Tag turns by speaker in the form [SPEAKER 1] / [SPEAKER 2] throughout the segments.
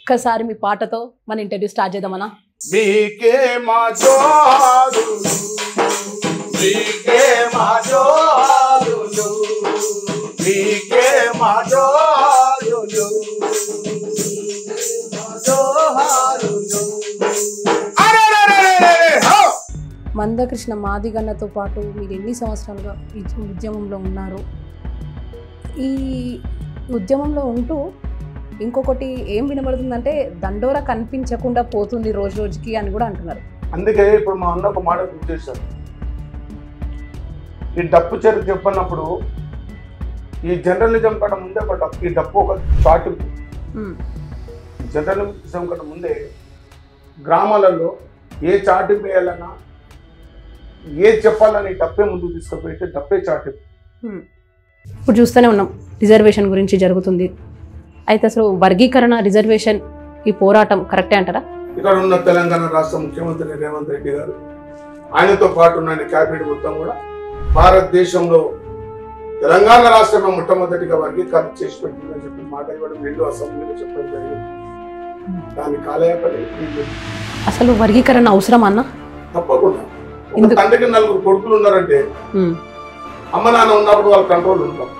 [SPEAKER 1] ఒక్కసారి మీ పాటతో మన ఇంటర్వ్యూ స్టార్ట్ చేద్దామన్నా.
[SPEAKER 2] మీకే మా జోహారులు, మీకే మా జోహారులు, మీకే మా జోహారులు, జోహారులు.
[SPEAKER 1] మందకృష్ణ మాదిగన్నతో పాటు మీరు ఎన్ని సంవత్సరాలుగా ఈ ఉద్యమంలో ఉన్నారు? ఈ ఉద్యమంలో ఉంటూ ఇంకొకటి ఏం వినబడుతుందంటే దండోర కనిపించకుండా పోతుంది రోజు రోజుకి అని కూడా అంటున్నారు.
[SPEAKER 2] అందుకే ఇప్పుడు మా అన్న ఒక మాట గుర్తు చేశారు. ఈ డప్పు చరిత్ర చెప్పన్నప్పుడు ఈ జర్నలిజం కన్నా ముందే ఒక డప్పు, ఈ డప్పు ఒక చాటింపు. జర్నలిజం కన్నా ముందే గ్రామాలలో ఏ చాటింపు వేయాలన్నా, ఏ చెప్పాలని డప్పే ముందుకు తీసుకుపోయితే డప్పే చాటింపు.
[SPEAKER 1] ఇప్పుడు చూస్తూనే ఉన్నాం రిజర్వేషన్ గురించి జరుగుతుంది. అయితే అసలు వర్గీకరణ, రిజర్వేషన్ ఈ పోరాటం కరెక్టే అంటారా?
[SPEAKER 2] ఇక్కడ ఉన్న తెలంగాణ రాష్ట్ర ముఖ్యమంత్రి రేవంత్ రెడ్డి గారు, ఆయనతో పాటు ఉన్న క్యాబినెట్ మొత్తం కూడా భారతదేశంలో తెలంగాణ రాష్ట్రమే మొట్టమొదటిగా వర్గీకరణ చేసి పెట్టిందని చెప్పి మాట ఇవ్వడం, 2 అసెంబ్లీలో చెప్పడం జరిగింది. దాని కాలయాపని
[SPEAKER 1] అసలు వర్గీకరణ అవసరం అన్న?
[SPEAKER 2] తప్పకుండా. తండ్రికి 4 కొడుకులు ఉన్నారంటే అమ్మ నాన్న ఉన్నప్పుడు వాళ్ళ కంట్రోల్ ఉంటాం.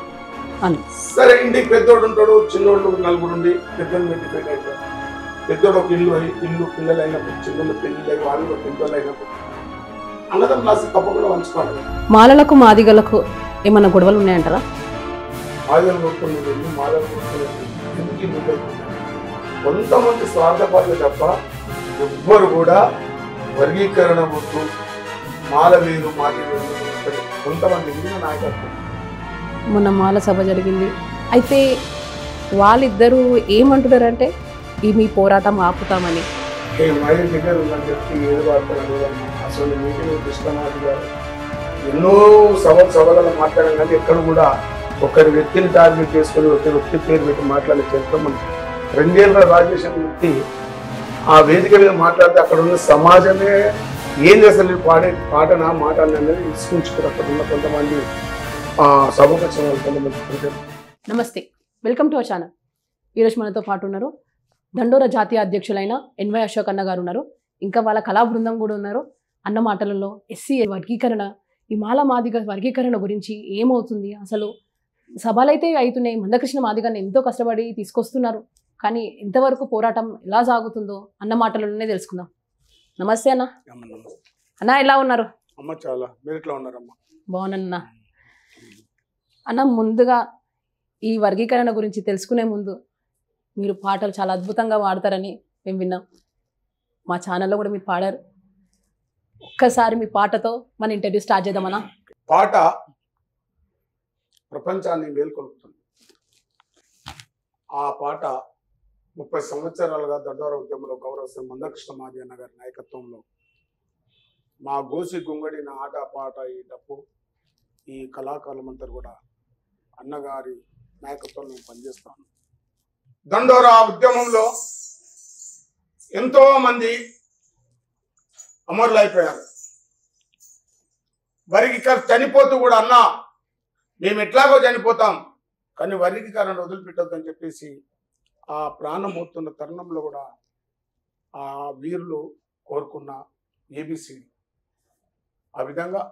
[SPEAKER 2] సరే, ఇంటికి పెద్దోడు ఉంటాడు, చిన్నోళ్ళు 4 ఉండి పెద్దోళ్ళు డిపెండ్ అవుతారు. పెద్దోడు ఒక ఇల్లు పిల్లలు అయినప్పుడు, చిన్నోళ్ళు పెళ్ళి వాళ్ళు పెద్దోళ్ళు అయినప్పుడు అన్నదం లాస్ట్ తప్పకుండా పంచుకోవాలి.
[SPEAKER 1] మాలలకు మాదిగలకు ఏమన్నా గొడవలు ఉన్నాయంటారా?
[SPEAKER 2] మాదిగలు కొడుకునేది, మాలలు కొడుకునేది ఎందుకు కొంతమంది స్వార్థపరులు తప్ప ఎవ్వరు కూడా వర్గీకరణ వద్దు, మాల వేరు మాది వేరు, కొంతమంది మిగిలిన నాయకత్వం.
[SPEAKER 1] మొన్న మాల సభ జరిగింది. అయితే వాళ్ళిద్దరూ ఏమంటున్నారంటే ఈ మీ పోరాటం ఆపుతామని.
[SPEAKER 2] మైల్ దగ్గర ఉందని చెప్పి ఏడు వార్తలు అసలు మీటింగ్ కృష్ణనాథ్ గారు ఎన్నో సభలలో మాట్లాడాం, కానీ ఎక్కడ కూడా ఒకరి వ్యక్తిని టార్గెట్ చేసుకుని ఒకరి వ్యక్తి పేరు పెట్టి మాట్లాడే చరిత్ర మనం 2 ఏళ్ళ రాజేష్ అనే వ్యక్తి ఆ వేదిక మీద మాట్లాడితే అక్కడ ఉన్న సమాజమే ఏం చేస్తారు, పాటనా మాటలు అనేది ఇసుకుంచుకుని అక్కడ ఉన్న కొంతమంది సభకు వచ్చిన వాళ్ళు కొంతమంది.
[SPEAKER 1] నమస్తే, వెల్కమ్ టు అవర్ ఛానల్. ఈరోజు మనతో పాటు ఉన్నారు దండోర జాతీయ అధ్యక్షులైన ఎన్వై అశోక్ అన్న గారు ఉన్నారు. ఇంకా వాళ్ళ కళా బృందం కూడా ఉన్నారు. అన్న మాటలలో ఎస్సీ వర్గీకరణ, ఈ మాల మాదిగ వర్గీకరణ గురించి ఏమవుతుంది, అసలు సభలైతే అవుతున్నాయి, మందకృష్ణ మాదిగని ఎంతో కష్టపడి తీసుకొస్తున్నారు, కానీ ఇంతవరకు పోరాటం ఎలా సాగుతుందో అన్న మాటలలోనే తెలుసుకుందాం. నమస్తే అన్న. అన్న ఎలా ఉన్నారు?
[SPEAKER 2] అమ్మ చాలా, మీరు ఎట్లా ఉన్నారమ్మా?
[SPEAKER 1] బాగున్నా అన్న. ముందుగా ఈ వర్గీకరణ గురించి తెలుసుకునే ముందు మీరు పాటలు చాలా అద్భుతంగా పాడతారని మేము విన్నాం. మా ఛానల్లో కూడా మీరు పాడారు. ఒక్కసారి మీ పాటతో మన ఇంటర్వ్యూ స్టార్ట్ చేద్దామన్నా.
[SPEAKER 2] పాట ప్రపంచాన్ని మేల్కొల్పుతుంది. ఆ పాట 30 సంవత్సరాలుగా దండోర ఉద్యమంలో గౌరవ మందకృష్ణ మాది అన్న గారి నాయకత్వంలో మా గోసి గుంగడి, నా ఆట పాట, ఈ డప్పు, ఈ కళాకారులంతా కూడా అన్నగారి నాయకత్వంలో పనిచేస్తాను. దండోర ఉద్యమంలో ఎంతో మంది అమరులైపోయారు. వర్గీకరణ చనిపోతూ కూడా అన్నా మేము ఎట్లాగో చనిపోతాం, కానీ వర్గీకరణ వదిలిపెట్టొద్దని చెప్పేసి ఆ ప్రాణం పోతున్న తరుణంలో కూడా ఆ వీరులు కోరుకున్న ఏబిసి ఆ విధంగా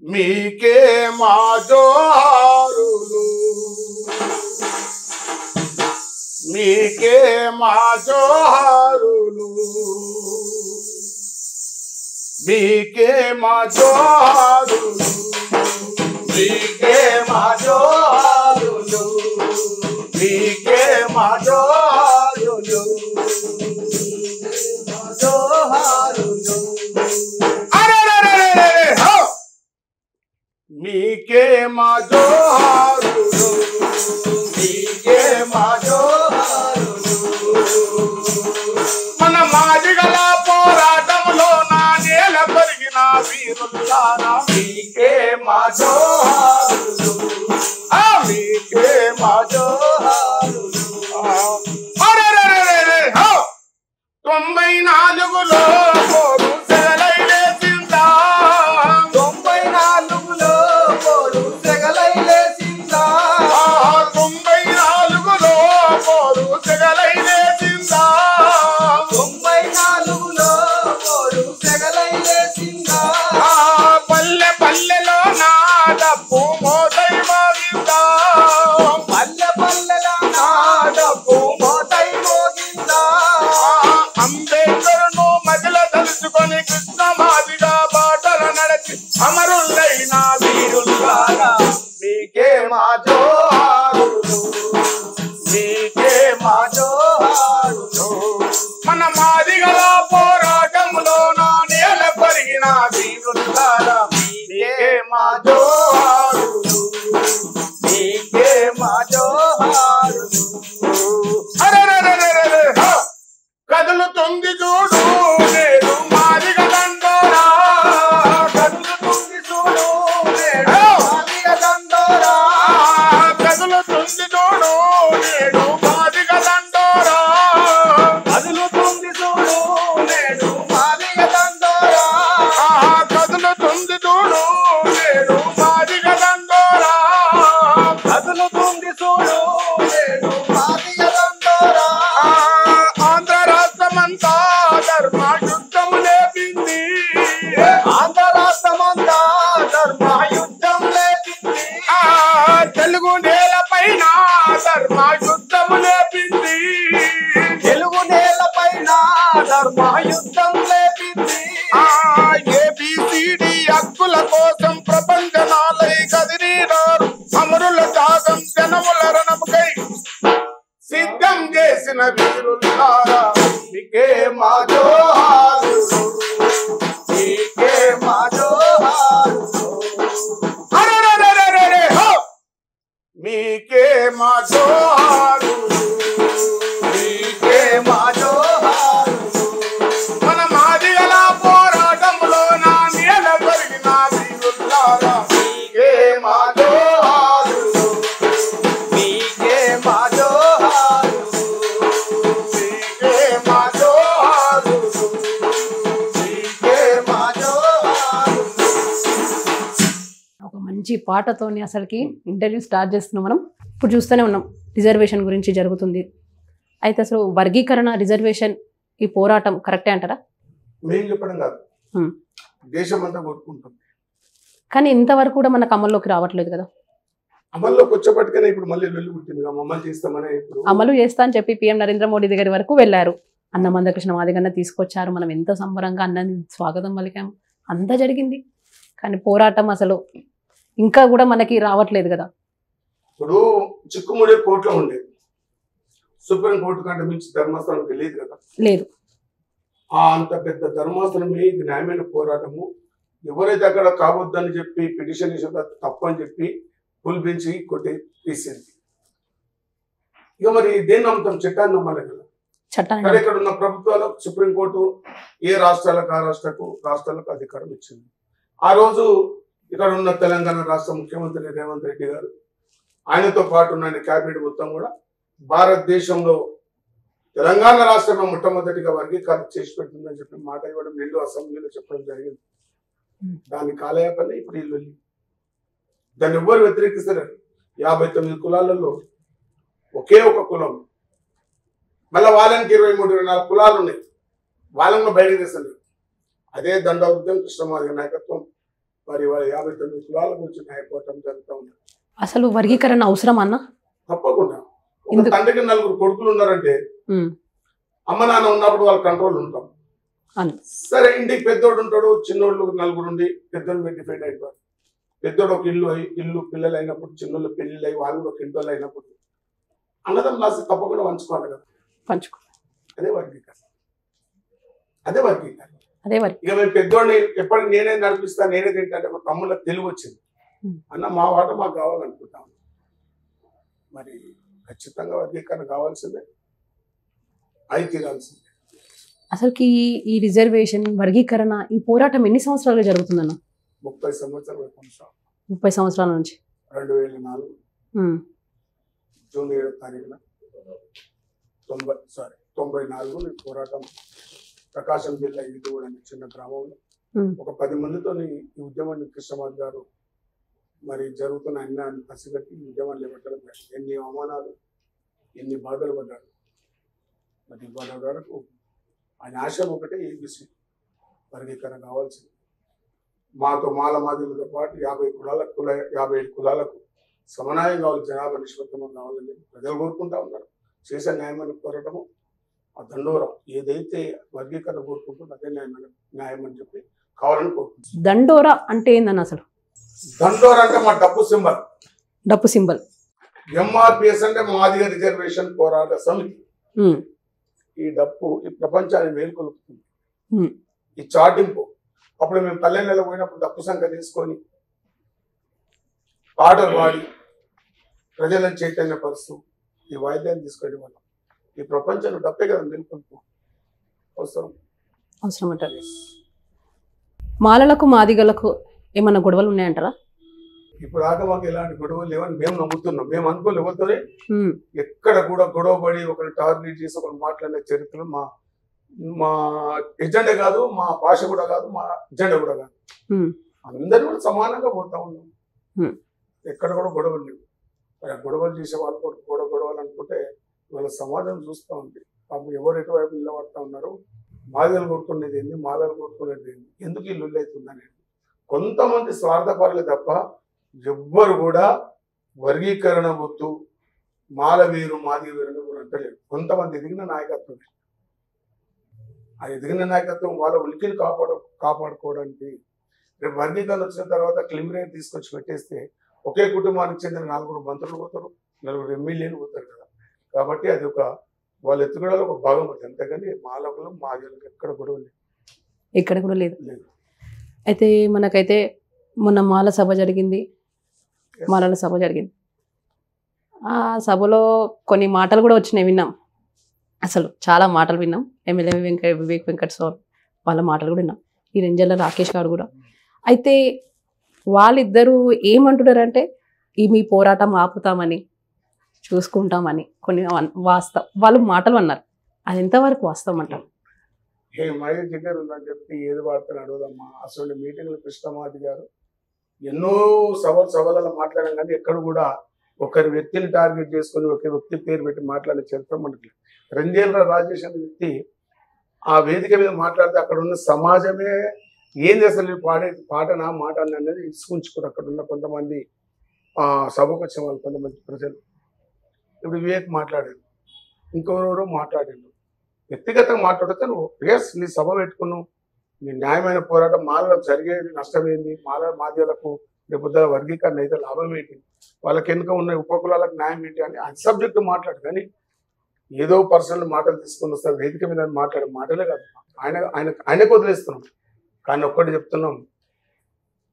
[SPEAKER 2] మీకే మా జోహారులు, మీకే మా జోహారులు, మీకే మా జోహారులు, మీకే మా జోహారులు, మీకే మా జోహారులు, జోహారులు. మీకే మా జోహారులు, మీకే మా జోహారులు. మన మాదిగల పోరాటంలో నా నేల పెరిగిన వీరుల్లారా, మీకే మా జోహారులు, మీకే మా జోహారులు. 94లో పోరు సెగలైలేసిందా,
[SPEAKER 3] 94లో పోరు సెగలైలేసిందా,
[SPEAKER 2] వీరులారా మీకే మా జోహారులు మీకే మా జోహారులు అరెరెరెరెరె హ కదులుతుంది చూడు నేడు మాదిగ దండోరా కదులుతుంది చూడు నేడు మాదిగ దండోరా కదులుతుంది చూడు నేడు మాదిగ దండోరా కదులుతుంది చూడు నేడు మాదిగ దండోరా కదులుతుంది చూడు నేడు మాదిగ దండోరా కదులుతుంది చూడు నేడు మాదిగ దండోరా ఆంధ్ర రాష్ట్రమంతా ధర్మ యుద్ధము లేపింది ఆంధ్ర రాష్ట్రమంతా ధర్మ యుద్ధం లేపింది తెలుగు నేల పైన ధర్మ యుద్ధము లేపింది తెలుగు నేల పైన ధర్మ యుద్ధం లేపింది ఏబిసిడి హక్కుల కోసం ప్రపంచనాలై కదిలినారు అమరుల త్యాగం జనముల రణముకై సిద్ధం చేసిన వీరులారా మీకే మా జోహారులు మీకే మా జోహారులు అరెరెరెరెరె హో మీకే మా జోహారులు మీకే మా జోహారులు మన మాదిగల పోరాటంలో నా నీడ దొరికిన వీరులారా మీకే మా జోహారులు మీకే మా జోహారులు మీకే మా జోహారులు మీకే మా జోహారులు
[SPEAKER 1] ఒక మంచి పాటతోని అసలుకి ఇంటర్వ్యూ స్టార్ట్ చేస్తున్నాం మనం. ఇప్పుడు చూస్తూనే ఉన్నాం రిజర్వేషన్ గురించి జరుగుతుంది. అయితే అసలు వర్గీకరణ రిజర్వేషన్ ఈ పోరాటం కరెక్టే అంటారా?
[SPEAKER 2] మేము చెప్పడం కాదు, దేశం అంతా కొట్టుకుంటుంది.
[SPEAKER 1] కానీ ఇంతవరకు కూడా మనకు అమల్లోకి రావట్లేదు కదా.
[SPEAKER 2] అమల్లోకి వచ్చేప్పటికైనా ఇప్పుడు మళ్ళీ వెళ్ళి పుట్టింది అమలు చేస్తామనే ఇప్పుడు
[SPEAKER 1] అమలు చేస్తా అని చెప్పి పిఎం నరేంద్ర మోడీ దగ్గర వరకు వెళ్ళారు. అన్న మందకృష్ణ మాదిగన్న తీసుకొచ్చారు. మనం ఎంతో సంబరంగా అన్నని స్వాగతం పలికాం, అంతా జరిగింది. కానీ పోరాటం అసలు ఇంకా కూడా మనకి రావట్లేదు కదా.
[SPEAKER 2] ఇప్పుడు చిక్కుముడి కోర్టులో ఉండేది, సుప్రీం కోర్టు కంటే మించి ధర్మాసనం తెలియదు కదా.
[SPEAKER 1] లేదు,
[SPEAKER 2] అంత పెద్ద ధర్మాసనం ఇది న్యాయమైన పోరాటము. ఎవరైతే అక్కడ కావద్దని చెప్పి పిటిషన్ తప్పు అని చెప్పి ఫుల్ బెంచ్ కొట్టి తీసేది. ఇక మరి దేన్ని నమ్ముతాం? చట్టాన్ని నమ్మాలి కదా.
[SPEAKER 1] చట్టాన్ని
[SPEAKER 2] ఇక్కడ ఉన్న ప్రభుత్వాలకు సుప్రీంకోర్టు ఏ రాష్ట్రాలకు ఆ రాష్ట్రాలకు అధికారం ఇచ్చింది. ఆ రోజు ఇక్కడ ఉన్న తెలంగాణ రాష్ట్ర ముఖ్యమంత్రి రేవంత్ రెడ్డి గారు, ఆయనతో పాటు ఉన్న క్యాబినెట్ మొత్తం కూడా భారతదేశంలో తెలంగాణ రాష్ట్రమే మొట్టమొదటిగా వర్గీకరణ చేసి పెడుతుందని చెప్పి మాట ఇవ్వడం, 2 అసెంబ్లీలో చెప్పడం జరిగింది. దాన్ని కాలయాపనే ఇప్పుడు వీళ్ళు దాన్ని ఎవ్వరు వ్యతిరేకిస్తారు. 59 కులాలలో ఒకే ఒక కులం, మళ్ళీ వాళ్ళకి 23-24 కులాలు ఉన్నాయి, వాళ్ళని బయటకు తీస్తారు. అదే దండవృత్యం కృష్ణమాదిగ నాయకత్వం మరి వాళ్ళ 59 కులాల గురించి న్యాయపోవటం జరుగుతూ ఉంది.
[SPEAKER 1] అసలు వర్గీకరణ అవసరం అన్న?
[SPEAKER 2] తప్పకుండా. ఒక తండ్రికి 4 కొడుకులు ఉన్నారంటే అమ్మ నాన్న ఉన్నప్పుడు వాళ్ళ కంట్రోల్ ఉంటాం. సరే, ఇంటికి పెద్దోడు ఉంటాడు, చిన్నోళ్ళు 4 ఉండి పెద్దోళ్ళు డిఫైడ్ అయిపోయారు. పెద్దోడు ఒక ఇల్లు పిల్లలు అయినప్పుడు, చిన్నోళ్ళు పెళ్ళిళ్ళు అయ్యి వాళ్ళు ఒక ఇంటోళ్ళు అయినప్పుడు అన్నదం లాసి తప్పకుండా పంచుకోవాలి కదా. అదే వర్గీకరణ. ఇక మేము పెద్దోడిని ఎప్పటికి నేనే నడిపిస్తా, నేనే తింటా అంటే ఒక తమ్ముళ్ళకి తెలివి వచ్చింది. అన్న మా వాట మాకు కావాలనుకుంటాం. మరి ఖచ్చితంగా వర్గీకరణ కావాల్సిందే, అయి తీరాల్సిందే.
[SPEAKER 1] అసలుకి ఈ రిజర్వేషన్ వర్గీకరణ ఈ పోరాటం ఎన్ని సంవత్సరాలుగా జరుగుతుందన్న?
[SPEAKER 2] 30 సంవత్సరాలు.
[SPEAKER 1] 30 సంవత్సరాల నుంచి
[SPEAKER 2] 2004 జూన్ 7వ తారీఖున 94 పోరాటం ప్రకాశం జిల్లా ఈదుగూడ అనే చిన్న గ్రామంలో ఒక 10 మందితో ఈ ఉద్యమాన్ని కృష్ణమాది గారు మరి జరుగుతున్న అన్యాయాన్ని పసిగట్టి ఉద్యమాన్ని లేవట్టడం. ఎన్ని అవమానాలు, ఎన్ని బాధలు పడ్డాడు. మరి వాళ్ళ వరకు ఆయన ఆశయం ఒకటే, ఏబిసి వర్గీకరణ కావాల్సింది. మాతో మాదిలతో పాటు 57 కులాలకు సమన్వయం కావాలి, జనాభా నిష్పత్తం కావాలని ప్రజలు కోరుకుంటా ఉన్నారు. చేసే న్యాయమైన పోరాటము ఆ దండోరా ఏదైతే వర్గీకరణ కోరుకుంటుందో అదే న్యాయం అని చెప్పి కావాలని కోరుకుంటుంది.
[SPEAKER 1] దండోరా అంటే ఏందన్న అసలు?
[SPEAKER 2] దండోరా అంటే మా డప్పు సింబల్. ఎంఆర్పిఎస్ అంటే మాదిగ రిజర్వేషన్ పోరాట సమితి. ఈ డప్పు ఈ ప్రపంచాన్ని మేల్కొలుపుతుంది. ఈ చాటింపు అప్పుడు మేము పల్లెల్లో పోయినప్పుడు డప్పు సంఖ్య తీసుకొని పాటలు పాడి ప్రజలను చైతన్యపరుస్తూ ఈ వాయిద్యాన్ని తీసుకెళ్ళి వాళ్ళం. ఈ ప్రపంచంలో డప్పే కదా నిలుపుకుంటూ
[SPEAKER 1] అవసరం అంటారు. మాలలకు మాదిగలకు ఏమన్నా గొడవలు ఉన్నాయంటారా?
[SPEAKER 2] ఇప్పుడు దాకా మాకు ఎలాంటి గొడవలు లేవని మేము నమ్ముతున్నాం. మేము అనుకోలేకపోతే ఎక్కడ కూడా గొడవ పడి ఒకరిని టార్గెట్ చేసి ఒకరు మాట్లాడిన చరిత్ర మా ఎజెండా కాదు, మా భాష కూడా కాదు, మా ఎజెండా కూడా కాదు. అందరూ కూడా సమానంగా పోతా ఉన్నాం. ఎక్కడ కూడా గొడవలు లేవు. గొడవలు చేసే వాళ్ళు కూడా గొడవలు అనుకుంటే వాళ్ళ సమాజం చూస్తూ ఉంది. పాపం ఎవరు ఎటువైపు నిలబడతా ఉన్నారు, మాదిగలు కొట్టుకునేది ఏంది, మాలలు కొట్టుకునేది ఏంది, ఎందుకు ఇల్లు అవుతుందని కొంతమంది స్వార్థపరులే తప్ప ఎవ్వరు కూడా వర్గీకరణ వద్దు, మాల వీరు మాదిగ వీరు కూడా అంటలేరు. కొంతమంది ఎదిగిన నాయకత్వం, ఆ ఎదిగిన నాయకత్వం వాళ్ళ ఉనికిని కాపాడుకోవడానికి. రేపు వర్గీకరణ వచ్చిన తర్వాత క్లిమిరేట్ తీసుకొచ్చి పెట్టేస్తే ఒకే కుటుంబానికి చెందిన 4 మంత్రులు పోతారు, 4 ఎమ్మెల్యేలు పోతారు కదా. కాబట్టి అది ఒక వాళ్ళ ఎత్తుగడలో ఒక భాగం అవుతుంది. అంతేగాని మాలకులు మాదిగలకు ఎక్కడ గొడవ లేదు,
[SPEAKER 1] ఇక్కడ కూడా లేదు. అయితే మనకైతే మొన్న మాల సభ జరిగింది, మాలల సభ జరిగింది. ఆ సభలో కొన్ని మాటలు కూడా వచ్చినాయి, విన్నాం. అసలు చాలా మాటలు విన్నాం. ఎమ్మెల్యే వివేక్ వెంకట స్వామి వాళ్ళ మాటలు కూడా విన్నాం, ఈ రెంజల్ల రాకేష్ గారు కూడా. అయితే వాళ్ళిద్దరూ ఏమంటున్నారంటే ఈ మీ పోరాటం ఆపుతామని, చూసుకుంటామని కొన్ని వాస్తవం వాళ్ళు మాటలు అన్నారు. అది ఎంతవరకు వాస్తవం అంటారు?
[SPEAKER 2] మహేష్ దగ్గర ఉందని చెప్పి ఏది వాడతాను అడుగుదమ్మా. అసలు మీటింగ్లో కృష్ణమాది గారు ఎన్నో సభలలో మాట్లాడాం, కానీ ఎక్కడ కూడా ఒకరి వ్యక్తిని టార్గెట్ చేసుకొని ఒక వ్యక్తి పేరు పెట్టి మాట్లాడే చరిత్ర మనకి. రంజేంద్ర రాజేష్ అనే వ్యక్తి ఆ వేదిక మీద మాట్లాడితే అక్కడ ఉన్న సమాజమే ఏంది అసలు పాటనా మాటని అనేది ఇసుకుంచుకుని అక్కడ ఉన్న కొంతమంది సభకు వచ్చిన వాళ్ళు కొంతమంది ప్రజలు. ఇప్పుడు వివేక్ మాట్లాడారు, ఇంకెవరెవరో మాట్లాడారు. వ్యక్తిగతంగా మాట్లాడితే నువ్వు నీ సభ పెట్టుకున్నావు, నీ న్యాయమైన పోరాటం, మాలకు జరిగేది నష్టం ఏంది, మాదిగలకు రేపు వర్గీకరణ అయితే లాభం ఏంటి, వాళ్ళకి వెనుక ఉన్న ఉపకులాలకు న్యాయం ఏంటి అని అది సబ్జెక్టు మాట్లాడు. కానీ ఏదో పర్సనల్ మాటలు తీసుకొని వస్తారు వేదిక మీద మాట్లాడే మాటలే కాదు. ఆయనకు వదిలేస్తున్నాం. కానీ ఒక్కటి చెప్తున్నాం,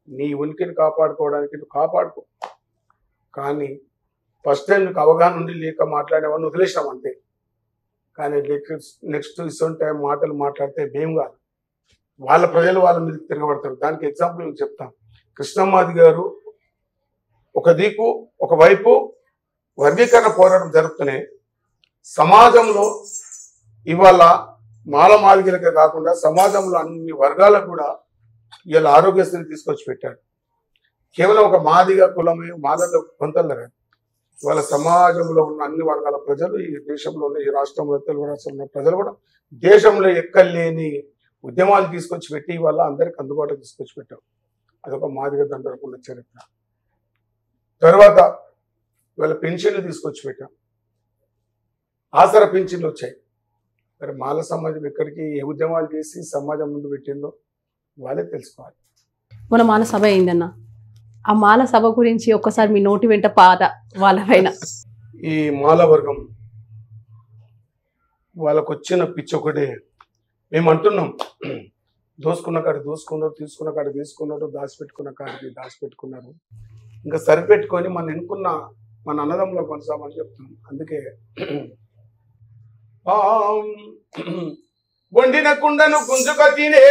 [SPEAKER 2] నీ ఉనికిని కాపాడుకోవడానికి నువ్వు కాపాడుకో, కానీ ఫస్ట్ టైం నీకు అవగాహన ఉండి లేక మాట్లాడేవాడిని వదిలేసాం అంతే. కానీ నెక్స్ట్ ఇటువంటి టైం మాటలు మాట్లాడితే భయం కాదు, వాళ్ళ ప్రజలు వాళ్ళ మీద తిరగబడతారు. దానికి ఎగ్జాంపుల్ నేను చెప్తాను. కృష్ణమాది గారు ఒకవైపు వర్గీకరణ పోరాటం జరుపుతూనే సమాజంలో ఇవాళ మాల మాదిగలకే కాకుండా సమాజంలో అన్ని వర్గాలకు కూడా ఇవాళ ఆరోగ్యశ్రీ తీసుకొచ్చి పెట్టాడు. కేవలం ఒక మాదిగ కులమే మాదలో కొంతలు కాదు, ఇవాళ సమాజంలో ఉన్న అన్ని వర్గాల ప్రజలు, ఈ దేశంలో ఉన్న ఈ రాష్ట్రంలో తెలుగు రాష్ట్రంలో ఉన్న ప్రజలు కూడా దేశంలో ఎక్కలేని ఉద్యమాలు తీసుకొచ్చి పెట్టి ఇవాళ అందరికి అందుబాటులో తీసుకొచ్చి పెట్టాం. అదొక మాదిగ దండకున్న చరిత్ర. తర్వాత ఇవాళ పెన్షన్లు తీసుకొచ్చి పెట్టాం, ఆసరా పెన్షన్లు వచ్చాయి. మరి మాల సమాజం ఎక్కడికి ఏ ఉద్యమాలు చేసి సమాజం ముందు పెట్టిందో వాళ్ళే తెలుసుకోవాలి.
[SPEAKER 1] మన మాల సభ అయిందన్న, ఆ మాల సభ గురించి ఒక్కసారి మీ నోటి వెంట పాత వాళ్ళ పైన.
[SPEAKER 2] ఈ మాల వర్గం వాళ్ళకు వచ్చిన పిచ్చి ఒకటే. మేము అంటున్నాం, దోసుకున్న కాడికి దోసుకున్నారు, తీసుకున్న కాడికి తీసుకున్నారు, దాచిపెట్టుకున్న కాడికి దాచిపెట్టుకున్నారు. ఇంకా సరిపెట్టుకొని మన ఎన్నుకున్న మన అన్నదమ్ములో కొనసామని చెప్తున్నాం. అందుకే వండిన కుండను గుంజుక తినే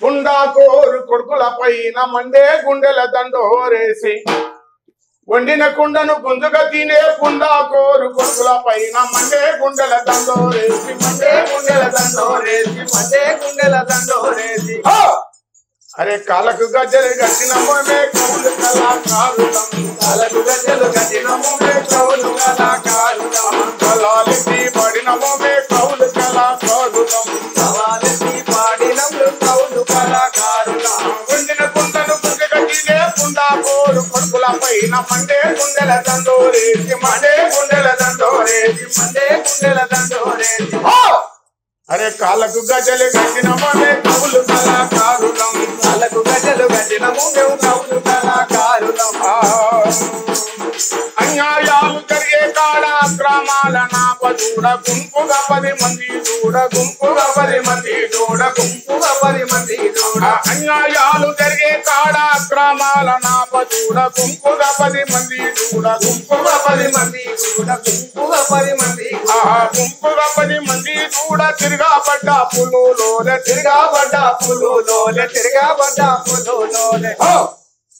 [SPEAKER 2] కుండాకోరు కొడుకుల పైన మండే గుండెల దండోరేసి, వండిన కుండను గుంజుక తినే కుండాకోరు కొడుకుల పైన మండే గుండెల దండోరేసి, మండే గుండెల దండోరేసి, మండే గుండెల దండోరేసి. అరే కాలకు గజ్జలు కట్టిన మోమే కౌలు కళాకారులం, కాలకు గజ్జలు కట్టిన మోమే కౌలు కళాకారులం, కళాలెత్తి పడిన మోమే కౌలు కళాకారులం, కళాలెత్తి పాడిన కౌలు కళాకారులం. వండిన కుండను గుంజుక తినే కుండాకోరు కొడుకుల పైన మండే గుండెల దండోరేసి, మండే గుండెల దండోరేసి, మండే గుండెల దండోరేసి. అరే కాళ్ళకు గజలు కట్టిన మోమే కౌలు కళాకారులం, కాళ్ళకు గజలు కట్టిన మోమే కౌలు కళాకారులం. అన్యాయాలు జరిగే కాడ అక్రమ అక్రమాల నాప చూడ గుంపుగా 10 మంది చూడ గుంపుగా 10 మంది చూడ గుంపుగా 10 మంది చూడ అన్యాయాలు జరిగే కాడ అక్రమాల నాప చూడ గుంపుగా 10 మంది చూడ గుంపుగా 10 మంది చూడ గుంపుగా 10 మంది గుంపుగా 10 మంది చూడ తిరగబడ్డ పులులోనే తిరగబడ్డ పులులోనే తిరగబడ్డ పులులోనే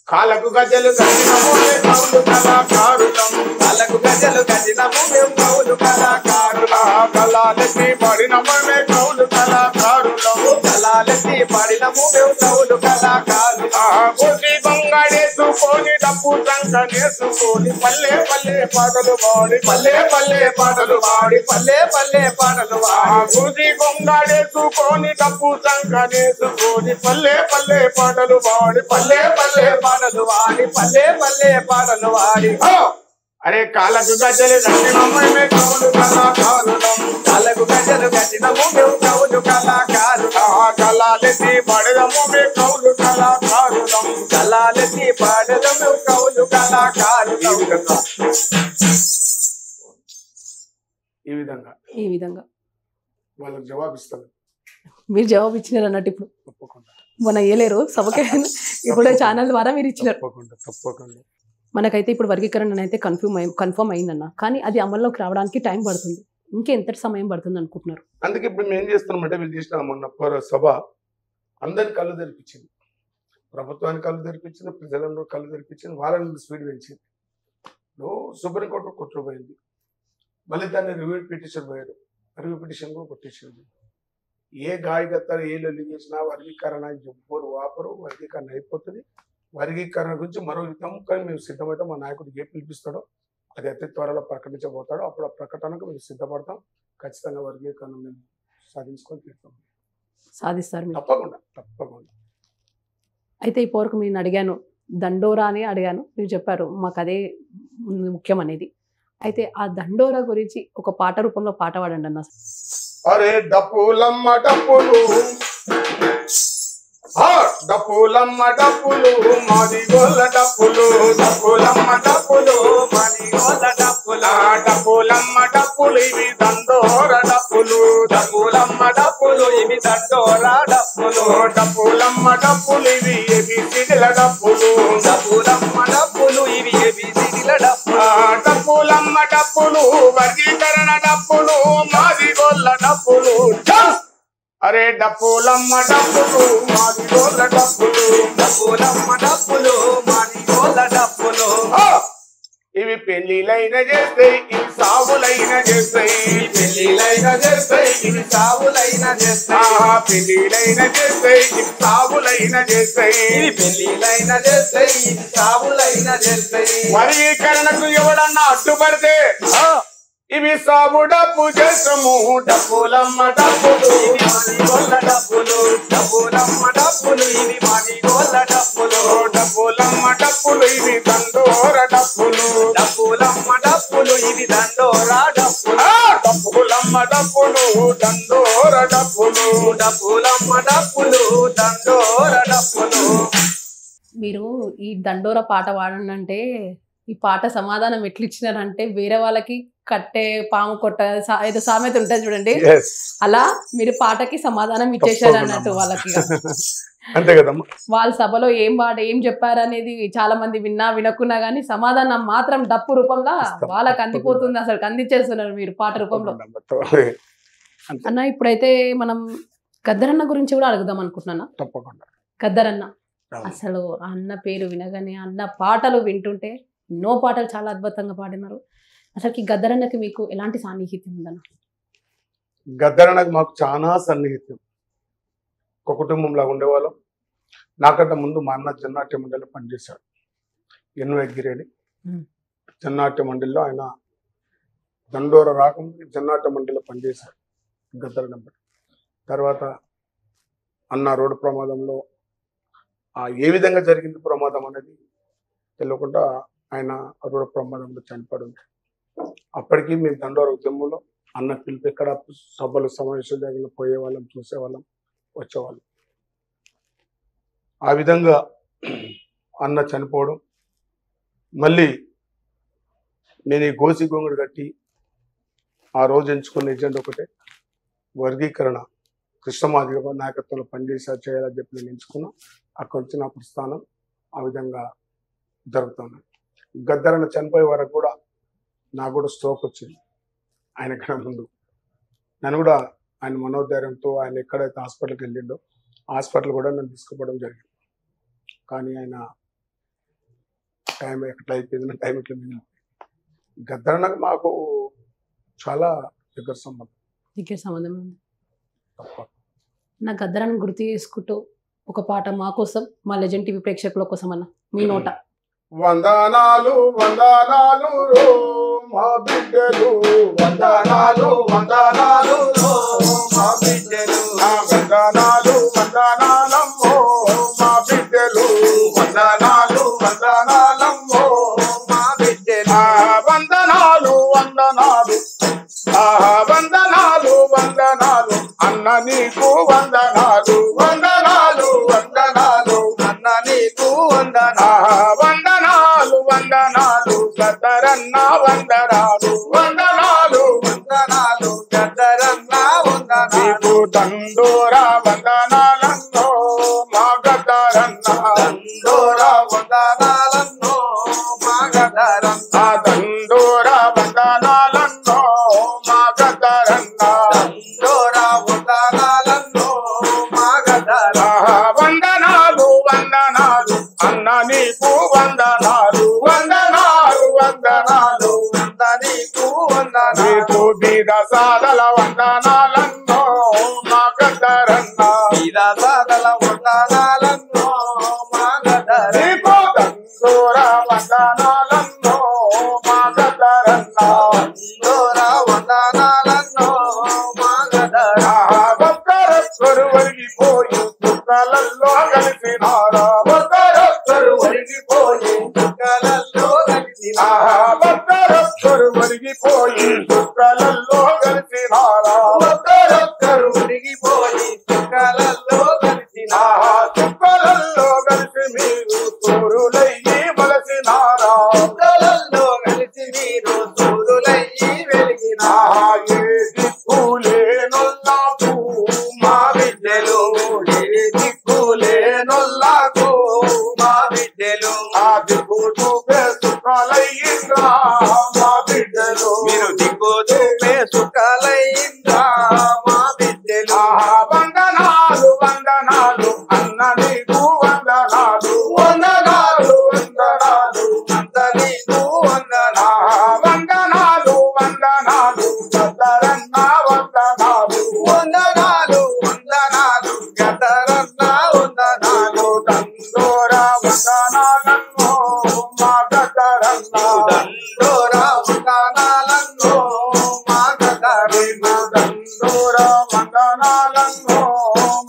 [SPEAKER 2] కాలకు గజలు కట్టినము కౌలు కళాకారులం కాలకు గజలు కట్టినము కౌలు కళాకారులం కళాలెత్తి పడినము కౌలు కళాకారులం కళాలెత్తి పడినము కౌలు కళాకారులం కోటి గొంగడేసుకొని డప్పు సంకనేసుకొని పల్లె పల్లె పాటలు పాడి పల్లె పల్లె పాటలు పాడి పల్లె పల్లె పాటలు పాడి కోటి గొంగడేసుకొని డప్పు సంకనేసుకొని పల్లె పల్లె పాటలు పాడి పల్లె పల్లె పాటలు వాడి పల్లె పల్లె పాటలు వాడి అరే కాళ్ళకు గజ్జలు కట్టినము కౌలు కళాకారులం కాళ్ళకు గజ్జలు కట్టినము కౌలు కళాకారులం కళాలెత్తి పడదము కౌలు కళాకారులం కళాలెత్తి పడదము కౌలు కళాకారులం ఈ విధంగా వాళ్ళకి జవాబిస్తాను.
[SPEAKER 1] మీరు జవాబు ఇచ్చినారు అన్నట్టు ఇప్పుడు మన వేయలేరు సభకే ఇప్పుడు ఛానల్ ద్వారా మీరు ఇచ్చినారు.
[SPEAKER 2] తప్పకుండా
[SPEAKER 1] మనకైతే ఇప్పుడు వర్గీకరణ అయితే కన్ఫర్మ్ అయిందన్న, కానీ అది అమల్లోకి రావడానికి టైం పడుతుంది. ఇంకెంత సమయం పడుతుంది అనుకుంటున్నారు?
[SPEAKER 2] అందుకే ఇప్పుడు మేము ఏం చేస్తున్నామంటే వీళ్ళు చేసిన మొన్న సభ అందరిని కళ్ళు తెరిపించింది, ప్రభుత్వానికి కళ్ళు తెరిపించింది, ప్రజలను కళ్ళు తెరిపించింది, వాళ్ళని స్పీడ్ పెంచింది. సుప్రీంకోర్టు కొట్టుకుపోయింది, మళ్ళీ దాన్ని రివ్యూ పిటిషన్ పోయాడు, రివ్యూ పిటిషన్ కూడా కొట్టేసింది. ఏ గాయకర్తలు ఏ లొల్లి చేసినా వర్గీకరణ ఎవ్వరు వాపరు, వర్గీకరణ అయిపోతుంది. వర్గీకరణ గురించి మరో యుద్ధం కానీ మేము సిద్ధమైతే మా నాయకుడు ఏ పిలిపిస్తాడో అది అతి త్వరలో ప్రకటించబోతాడో అప్పుడు ఆ ప్రకటనకు మేము సిద్ధపడతాం. ఖచ్చితంగా వర్గీకరణ మేము సాధించుకొని తీరుతాం.
[SPEAKER 1] సాధిస్తారు
[SPEAKER 2] తప్పకుండా.
[SPEAKER 1] అయితే ఈ పోరకు నేను అడిగాను, దండోరా అని అడిగాను, మీరు చెప్పారు మాకు అదే ముఖ్యం అనేది. అయితే ఆ దండోరా గురించి ఒక పాట రూపంలో పాట పాడండి అన్న.
[SPEAKER 2] అరే డప్పులమ్మ డప్పులు, డప్పులమ్మ డప్పులు, మాది గోళ్ళ డప్పులు, డప్పులమ్మ డప్పులు, మాది గోళ్ళ డప్పులు, డప్పులమ్మ డప్పులు ఇవి దండోర డప్పులు, డప్పులమ్మ డప్పులు ఇవి దండోర డప్పులు, డప్పులమ్మ డప్పులు ఇవి ఏబిసిడిల డప్పులు, డప్పులమ్మ డప్పులు ఇవి ఏబిసిడిల డప్పులు, డప్పులమ్మ డప్పులు వర్గీకరణ డప్పులు, మాది గోళ్ళ డప్పులు. అరే డప్పులమ్మ డప్పులు, మాది గోళ్ళ డప్పులు, డప్పులమ్మ డప్పులు, మాది గోళ్ళ డప్పులు. ఇవి పెళ్లిలైన చేస్తాయి, ఇవి సావులైన చేస్తాయి, పెళ్లిలైన చేస్తాయి, ఇవి సావులైన చేస్తాయి, పెళ్లిలైన చేస్తాయి, ఇవి సావులైన చేస్తాయి, ఇవి పెళ్లిలైన చేస్తాయి, ఇవి సావులైన చేస్తాయి. వర్గీకరణకు ఎవడన్నా అడ్డుపడితే ఇవి సాగు డప్పు చేస్తాము, డప్పులమ్మ డప్పులు ఇవి మాది గోళ్ళ డప్పులు, డప్పులమ్మ డప్పులు ఇవి మాది గోళ్ళ డప్పులు, డప్పులమ్మ డప్పులు ఇవి దండోర డప్పులు, డప్పులమ్మ డప్పులు ఇవి దండోర డప్పులు, డప్పులమ్మ డప్పులు దండోర డప్పులు, డప్పులమ్మ డప్పులు దండోర డప్పులు.
[SPEAKER 1] మీరు ఈ దండోర పాట పాడండి అంటే ఈ పాట సమాధానం ఎట్లు ఇచ్చినారంటే వేరే వాళ్ళకి కట్టే పాము కొట్ట ఏదో సామెత ఉంటుంది చూడండి, అలా మీరు పాటకి సమాధానం ఇచ్చేసారు అన్నట్టు వాళ్ళకి.
[SPEAKER 2] అంతే కదమ్మా.
[SPEAKER 1] వాళ్ళ సభలో ఏం చెప్పారు అనేది చాలా మంది వినకున్నా గానీ సమాధానం మాత్రం డప్పు రూపంలో వాళ్ళకి అందిపోతుంది, అసలు అందించేస్తున్నారు మీరు పాట రూపంలో. అన్న ఇప్పుడైతే మనం గద్దరన్న గురించి కూడా అడుగుదాం అనుకుంటున్నా.
[SPEAKER 2] తప్పకుండా.
[SPEAKER 1] గద్దరన్న అసలు అన్న పేరు వినగానే అన్న పాటలు వింటుంటే ఎన్నో పాటలు చాలా అద్భుతంగా పాడినారు. అసలుకి గద్దరన్నకి మీకు ఎలాంటి సాన్నిహిత్యం ఉందన్న?
[SPEAKER 2] గద్దరన్నకి మాకు చాలా సన్నిహిత్యం, ఒక కుటుంబంలాగా ఉండేవాళ్ళం. నాకంటే ముందు మా అన్న జన్నాట్య మండలిలో పనిచేశాడు, ఎన్వైగిరి. జన్నాట్య మండలిలో ఆయన దండోర రాకముందు జన్నాట్య మండలిలో పనిచేశాడు గద్దరన్న. తర్వాత అన్న రోడ్డు ప్రమాదంలో ఏ విధంగా జరిగింది ప్రమాదం అనేది తెలియకుండా ఆయన రోడ్డు ప్రమాదంలో చనిపడింది. అప్పటికి మేము దండోర ఉద్యమంలో అన్న పిలుపు ఎక్కడ సభలు సమావేశాల దగ్గర పోయేవాళ్ళం, చూసేవాళ్ళం, వచ్చేవాళ్ళం. ఆ విధంగా అన్న చనిపోవడం, మళ్ళీ నేను ఈ గోసి గొంగుడు కట్టి ఆ రోజు ఎంచుకున్న ఎజెండా ఒకటే, వర్గీకరణ కృష్ణమాదిగ నాయకత్వంలో పనిచేసి చేయాలని చెప్పి నేను ఎంచుకున్నా. అక్కడి నుంచి నా ప్రస్థానం ఆ విధంగా జరుగుతుంది. గద్దరన్న చనిపోయే వరకు కూడా నాకు కూడా స్ట్రోక్ వచ్చింది. ఆయన కన్నా ముందు నన్ను కూడా ఆయన మనోధైర్యంతో ఆయన ఎక్కడైతే హాస్పిటల్కి వెళ్ళిండో హాస్పిటల్ కూడా నన్ను తీసుకుపోవడం జరిగింది. కానీ ఆయన టైం ఎట్లా అయిపోయింది, టైం ఎట్లా మిగిలింది. గద్దరన్నకు మాకు చాలా దగ్గర సంబంధం
[SPEAKER 1] ఉంది. నా గద్దరాన్ని గుర్తు చేసుకుంటూ ఒక పాట మా కోసం, మా లెజెండ్ టీవీ ప్రేక్షకుల కోసం అన్న మీ నోట.
[SPEAKER 2] వందనాలు వందనాలు రో మా బిడ్డలు, వందనాలు వందనాలు రో మా బిడ్డలు, వందనాలు వందనాలమ్మో మా బిడ్డలు, వందనాలు వందనాలమ్మో మా బిడ్డలు, వందనాలు వందనాలు, వందనాలు వందనాలు అన్న నీకు వందనాలు, వందనాలు వందనాలు అన్న నీకు వందనాలు, వందనాలు గద్దరన్న వందనాలు, వందనాలు వందనాలు గద్దరన్న వందనాలు, దండోరా వందనాలన్నో మా గద్దరన్న, దండోరా వందనాలన్నో మా గద్దరన్న, దండోరా వందనాలన్నో మా గద్దరన్న, దండోరా వందనాలన్నో మా గద్దరన్న, వందనాలు వందనాలు అన్న నీకు వందనాలు, వందనాలు వందనాలు అన్న నీకు వందనాలు, నీకు బీదసాదల వందనాలన్నో మా గద్దరన్న, బీదసాదల వందనాలన్నో మా గద్దరన్న, నీకు దండోరా వందనాలన్నో మా గద్దరన్న, దండోరా వందనాలన్నో మా గద్దరన్న, భక్తరొక్కరు ఒరిగిపోయి దుఃఖాలలో కలిసినారా, భక్తరొక్కరు ఒరిగిపోయి దుఃఖాలలో కలిసినారా, భక్తరొక్కరు ఒరిగిపోయి దుఃఖాలలో కలిసినారా, భక్తరొక్కరు ఒరిగిపోయి దుఃఖాలలో కలిసినారా, దుఃఖాలలో కలిసి మీరు సూరులయ్యి మలసినారా, దుఃఖాలలో కలిసి మీరు సూరులయ్యి వెలిగినారా, ఏ దిక్కులేనొల్లకు మా బిడ్డలు, ఏ దిక్కులేనొల్లకు మా బిడ్డలు, ఆ దిక్కు చూపే సుఖాలయ్యిందా మా బిడ్డలు, మీరు దిక్కు చూపే సుఖాలయ్యిందా మా బిడ్డలు, వందనాలు వందనాలు అన్న నీకు వందనాలు, వందనాలు వందనాలు అంత నీకు వందనాలు, వందనాలు వందనాలు గద్దరన్న వందనాలు, వందనాలు వందనాలు గద్దరన్న వందనాలు, దండోరా వందనాలన్నో మా గద్దరన్న, దండోరా వందనాలన్నో మా గద్దరన్న, దండోరా వందనాలన్నో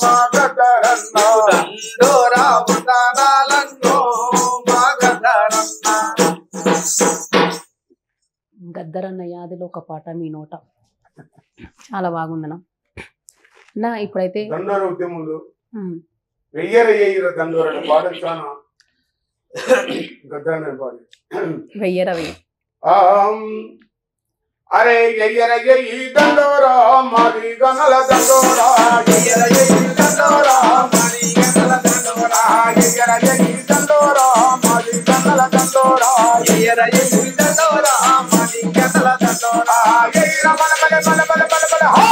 [SPEAKER 2] మా గద్దరన్న, దండోరా వందనాలన్నో మా గద్దరన్న.
[SPEAKER 1] గద్దరన్న యాదిలో ఒక పాట మీ నోట చాలా బాగుందన్న. నా ఇప్పుడైతే
[SPEAKER 2] దండోర ఉద్యమంలో వెయ్యర దండోరని పాడించాను, గద్దరన్న పాడి
[SPEAKER 1] వెయ్యరవి.
[SPEAKER 2] అరే ఎయ్యర ఎయ్యి దండోరా మాది గనల దండోరా, ఎయ్యర ఎయ్యి దండోరా మాది గనల దండోరా, ఎయ్యర ఎయ్యి దండోరా మాది గనల దండోరా, ఎయ్యర ఎయ్యి దండోరా మాది గనల దండోరా, ఎయ్యర బల బల బల బల బల బల హో.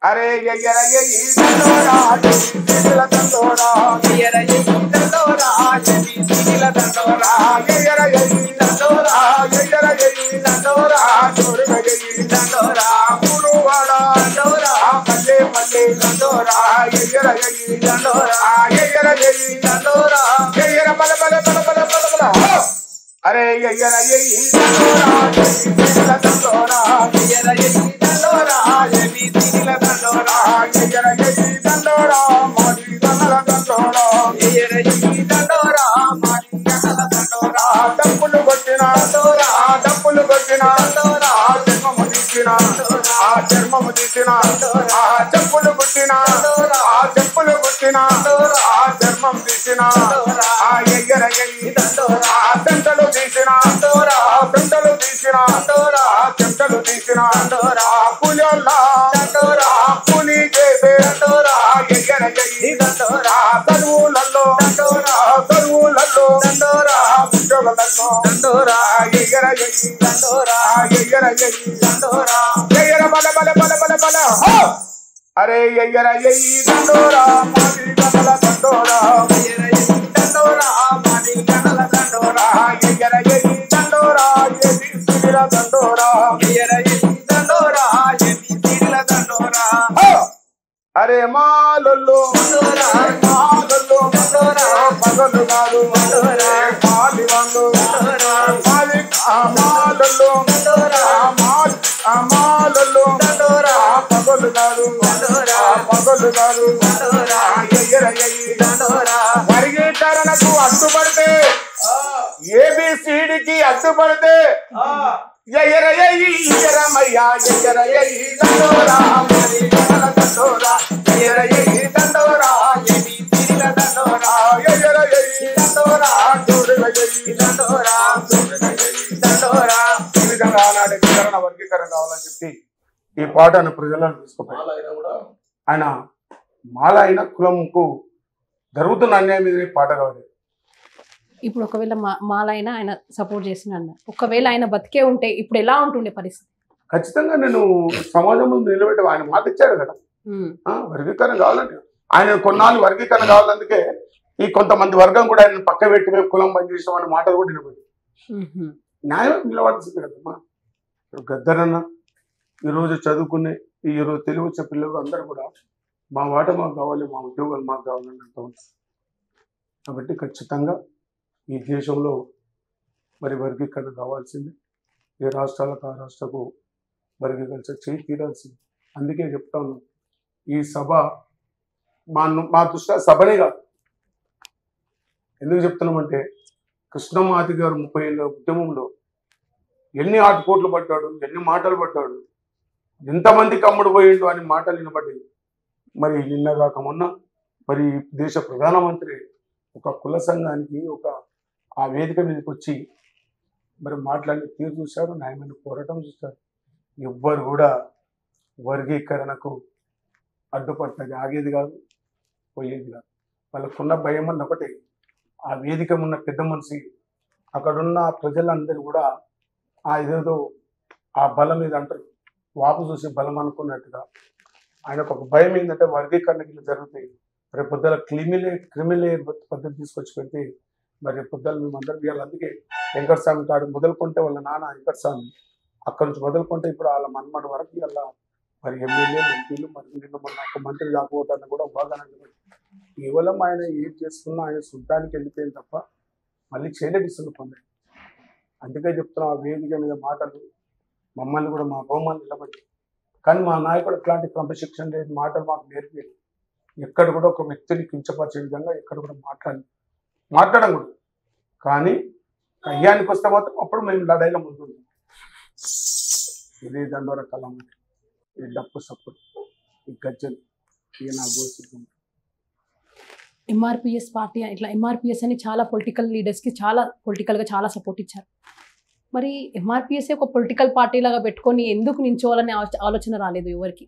[SPEAKER 2] అరే ఎయ్యర ఎయ్యి దండోరా ఎయ్యర దండోరా, ఎయ్యర ఎయ్యి దండోరా ఎయ్యర దండోరా, ఎయ్యర ఎయ్యి దండోరా ఎయ్యర ఎయ్యి దండోరా, జోరుగ ఎయ్యి దండోరా, పురువాడ దండోరా మల్లె మల్లె దండోరా, ఎయ్యర ఎయ్యి దండోరా, ఎయ్యర ఎయ్యి దండోరా, ఎయ్యర బల బల బల బల బల బల హో. అరే ఎయ్యర ఎయ్యి దండోరా ఎయ్యర దండోరా, ఎయ్యర ఎయ్యి దండోరా ఎయ్యర దండోరా, ఎయ్యర ఎయ్యి దండోరా మాది గనల దండోరా, ఎయ్యర ఎయ్యి దండోరా మాది గనల దండోరా, డప్పులు కొట్టిన దండోరా, డప్పులు కొట్టిన దండోరా, చర్మము తీసిన ఆ చర్మము తీసిన ఆ చెప్పులు కుట్టిన ఆ చెప్పులు కుట్టిన ఆ చర్మం తీసిన ఆ ఎయ్యర ఎయ్యి ఆ చెంటలు తీసిన ఆ చెంటలు తీసిన ఆ చెంటలు తీసిన చదువులలో దండోరా ఉద్యోగులలో దండోరా ఎయ్యర ఎయ్యి దండోరా ఎయ్యర ఎయ్యి దండోరా ఎయ్యర బల బల బల బల బల అరే ఎయ్యర ఎయ్యి దండోరా మాది గనల దండోరా ఎయ్యర ఎయ్యి దండోరా మాది గనల దండోరా ఎయ్యర ఎయ్యి దండోరా ఏది సిరిల దండోరా ఎయ్యర ఎయ్యి దండోరా ఏది సిరిల దండోరా అరే మాలల్లో మాలల్లో పగలు కాదు మాలి వాళ్ళు మాలి మాలల్లో మాలల్లో పగలు కాదు పగలు కాదు వర్గీకరణకు అడ్డుపడితే ఏబిసిడికి అడ్డుపడితే ఎయ్యరమయ్యా ఎయ్యరయ్యి దండోరా మరి దండోరా ఎయ్యరయ్యి దండోరా ఏబిసిడిల దండోరా ఎయ్యరయ్యి దండోరా చూడలయ్యి దండోరా చూడలయ్యి దండోరా ఈ విధంగా ఆనాడు వర్గీకరణ కావాలని చెప్పి ఈ పాటను ప్రజలను తీసుకుపోయి ఆయన మాల అయిన కులంకు జరుగుతున్న అన్యాయం మీద పాట కావాలి.
[SPEAKER 1] ఇప్పుడు ఒకవేళ మాలైనా ఆయన సపోర్ట్ చేసిన అన్నారు, ఒకవేళ ఆయన బతికే ఉంటే ఇప్పుడు ఎలా ఉంటుండే పరిస్థితి?
[SPEAKER 2] ఖచ్చితంగా నేను సమాజం ముందు నిలబెట్టి ఆయన మాట ఇచ్చాడు కదా వర్గీకరణ కావాలంటే. ఆయన కొన్నాళ్ళు వర్గీకరణ కావాలందుకే ఈ కొంతమంది వర్గం కూడా ఆయన పక్క పెట్టి మేము కులం పని చేసాం అనే మాటలు కూడా నిలబడి న్యాయం నిలబడాల్సింది కదమ్మా. గద్దరన్న ఈరోజు చదువుకునే ఈరోజు తెలుగు వచ్చే పిల్లలు అందరూ కూడా మా వాట మాకు కావాలి, మా ఉద్యోగాలు మాకు కావాలని అంటూ ఉంటారు. కాబట్టి ఖచ్చితంగా ఈ దేశంలో మరి వర్గీకరణ కావాల్సింది. ఏ రాష్ట్రాలకు ఆ రాష్ట్రకు వర్గీకరణ చేయి తీరాల్సింది. అందుకే చెప్తా ఉన్నాం, ఈ సభ మా దృష్ట్యా సభనే కాదు. ఎందుకు చెప్తున్నామంటే కృష్ణమాది గారు 30 ఏళ్ళ ఉద్యమంలో ఎన్ని ఆటుపోట్లు పడ్డాడు, ఎన్ని మాటలు పడ్డాడు, ఎంతమందికి అమ్ముడు పోయిండు అని మాటలు వినబడ్డాయి. మరి నిన్నగాక మొన్న మరి దేశ ప్రధానమంత్రి ఒక కుల సంఘానికి ఆ వేదిక మీదకి వచ్చి మరి మాట్లాడిన తీరు చూశారు, న్యాయమైన పోరాటం చూశారు. ఎవ్వరు కూడా వర్గీకరణకు అడ్డుపడుతుంది ఆగేది కాదు, పోయేది కాదు. వాళ్ళకున్న భయం అన్న ఒకటే, ఆ వేదిక ఉన్న పెద్ద మనిషి అక్కడున్న ప్రజలందరూ కూడా ఇదేదో ఆ బలం మీద అంటారు, వాపు చూసి బలం అనుకున్నట్టుగా ఆయనకు ఒక భయం ఏంటంటే వర్గీకరణకి జరుగుతాయి. రేపు పొద్దుల క్రిమిలేయర్ పద్ధతి తీసుకొచ్చి పెడితే మరి రేపు పొద్దులు మేమందరం ఇవ్వాలి. అందుకే వెంకటస్వామి కాడు మొదలుకుంటే వాళ్ళ నాన్న వెంకటస్వామి, అక్కడి నుంచి మొదలుకుంటే ఇప్పుడు వాళ్ళ మన్మడి వరకు ఇలా మరి ఎమ్మెల్యేలు ఎంపీలు మరి నిన్న మొన్న ఒక మంత్రి కాకపోతారని కూడా బాగా కేవలం ఆయన ఏం చేసుకున్నా ఆయన సొంతానికి వెళ్ళిపోయింది తప్ప మళ్ళీ చేయలేడిస్తున్న పని. అందుకే చెప్తున్నాం, ఆ వేదిక మీద మాటలు మమ్మల్ని కూడా మా హోమాన్ని నిలబడి. కానీ మా నాయకుడు అట్లాంటి క్రమశిక్షణ లేదు, మాటలు మాకు నేర్పేది. ఎక్కడ కూడా ఒక వ్యక్తిని కించపరిచే విధంగా ఎక్కడ కూడా మాట్లాడడం కూడా. కానీ కయ్యానికి వస్తే మాత్రం అప్పుడు మేము లడాయిలో ముందుంటాం. ఇదే దండోర కలం, ఈ డప్పు సప్పుడు, ఈ గజ్జలు, ఈ నా గోసి.
[SPEAKER 1] ఎంఆర్పిఎస్ పార్టీ ఇట్లా ఎంఆర్పిఎస్ అని చాలా పొలిటికల్ లీడర్స్కి చాలా పొలిటికల్గా చాలా సపోర్ట్ ఇచ్చారు. మరి ఎంఆర్పిఎస్ ఒక పొలిటికల్ పార్టీ లాగా పెట్టుకొని ఎందుకు నించోవాలనే ఆలోచన రాలేదు ఎవరికి?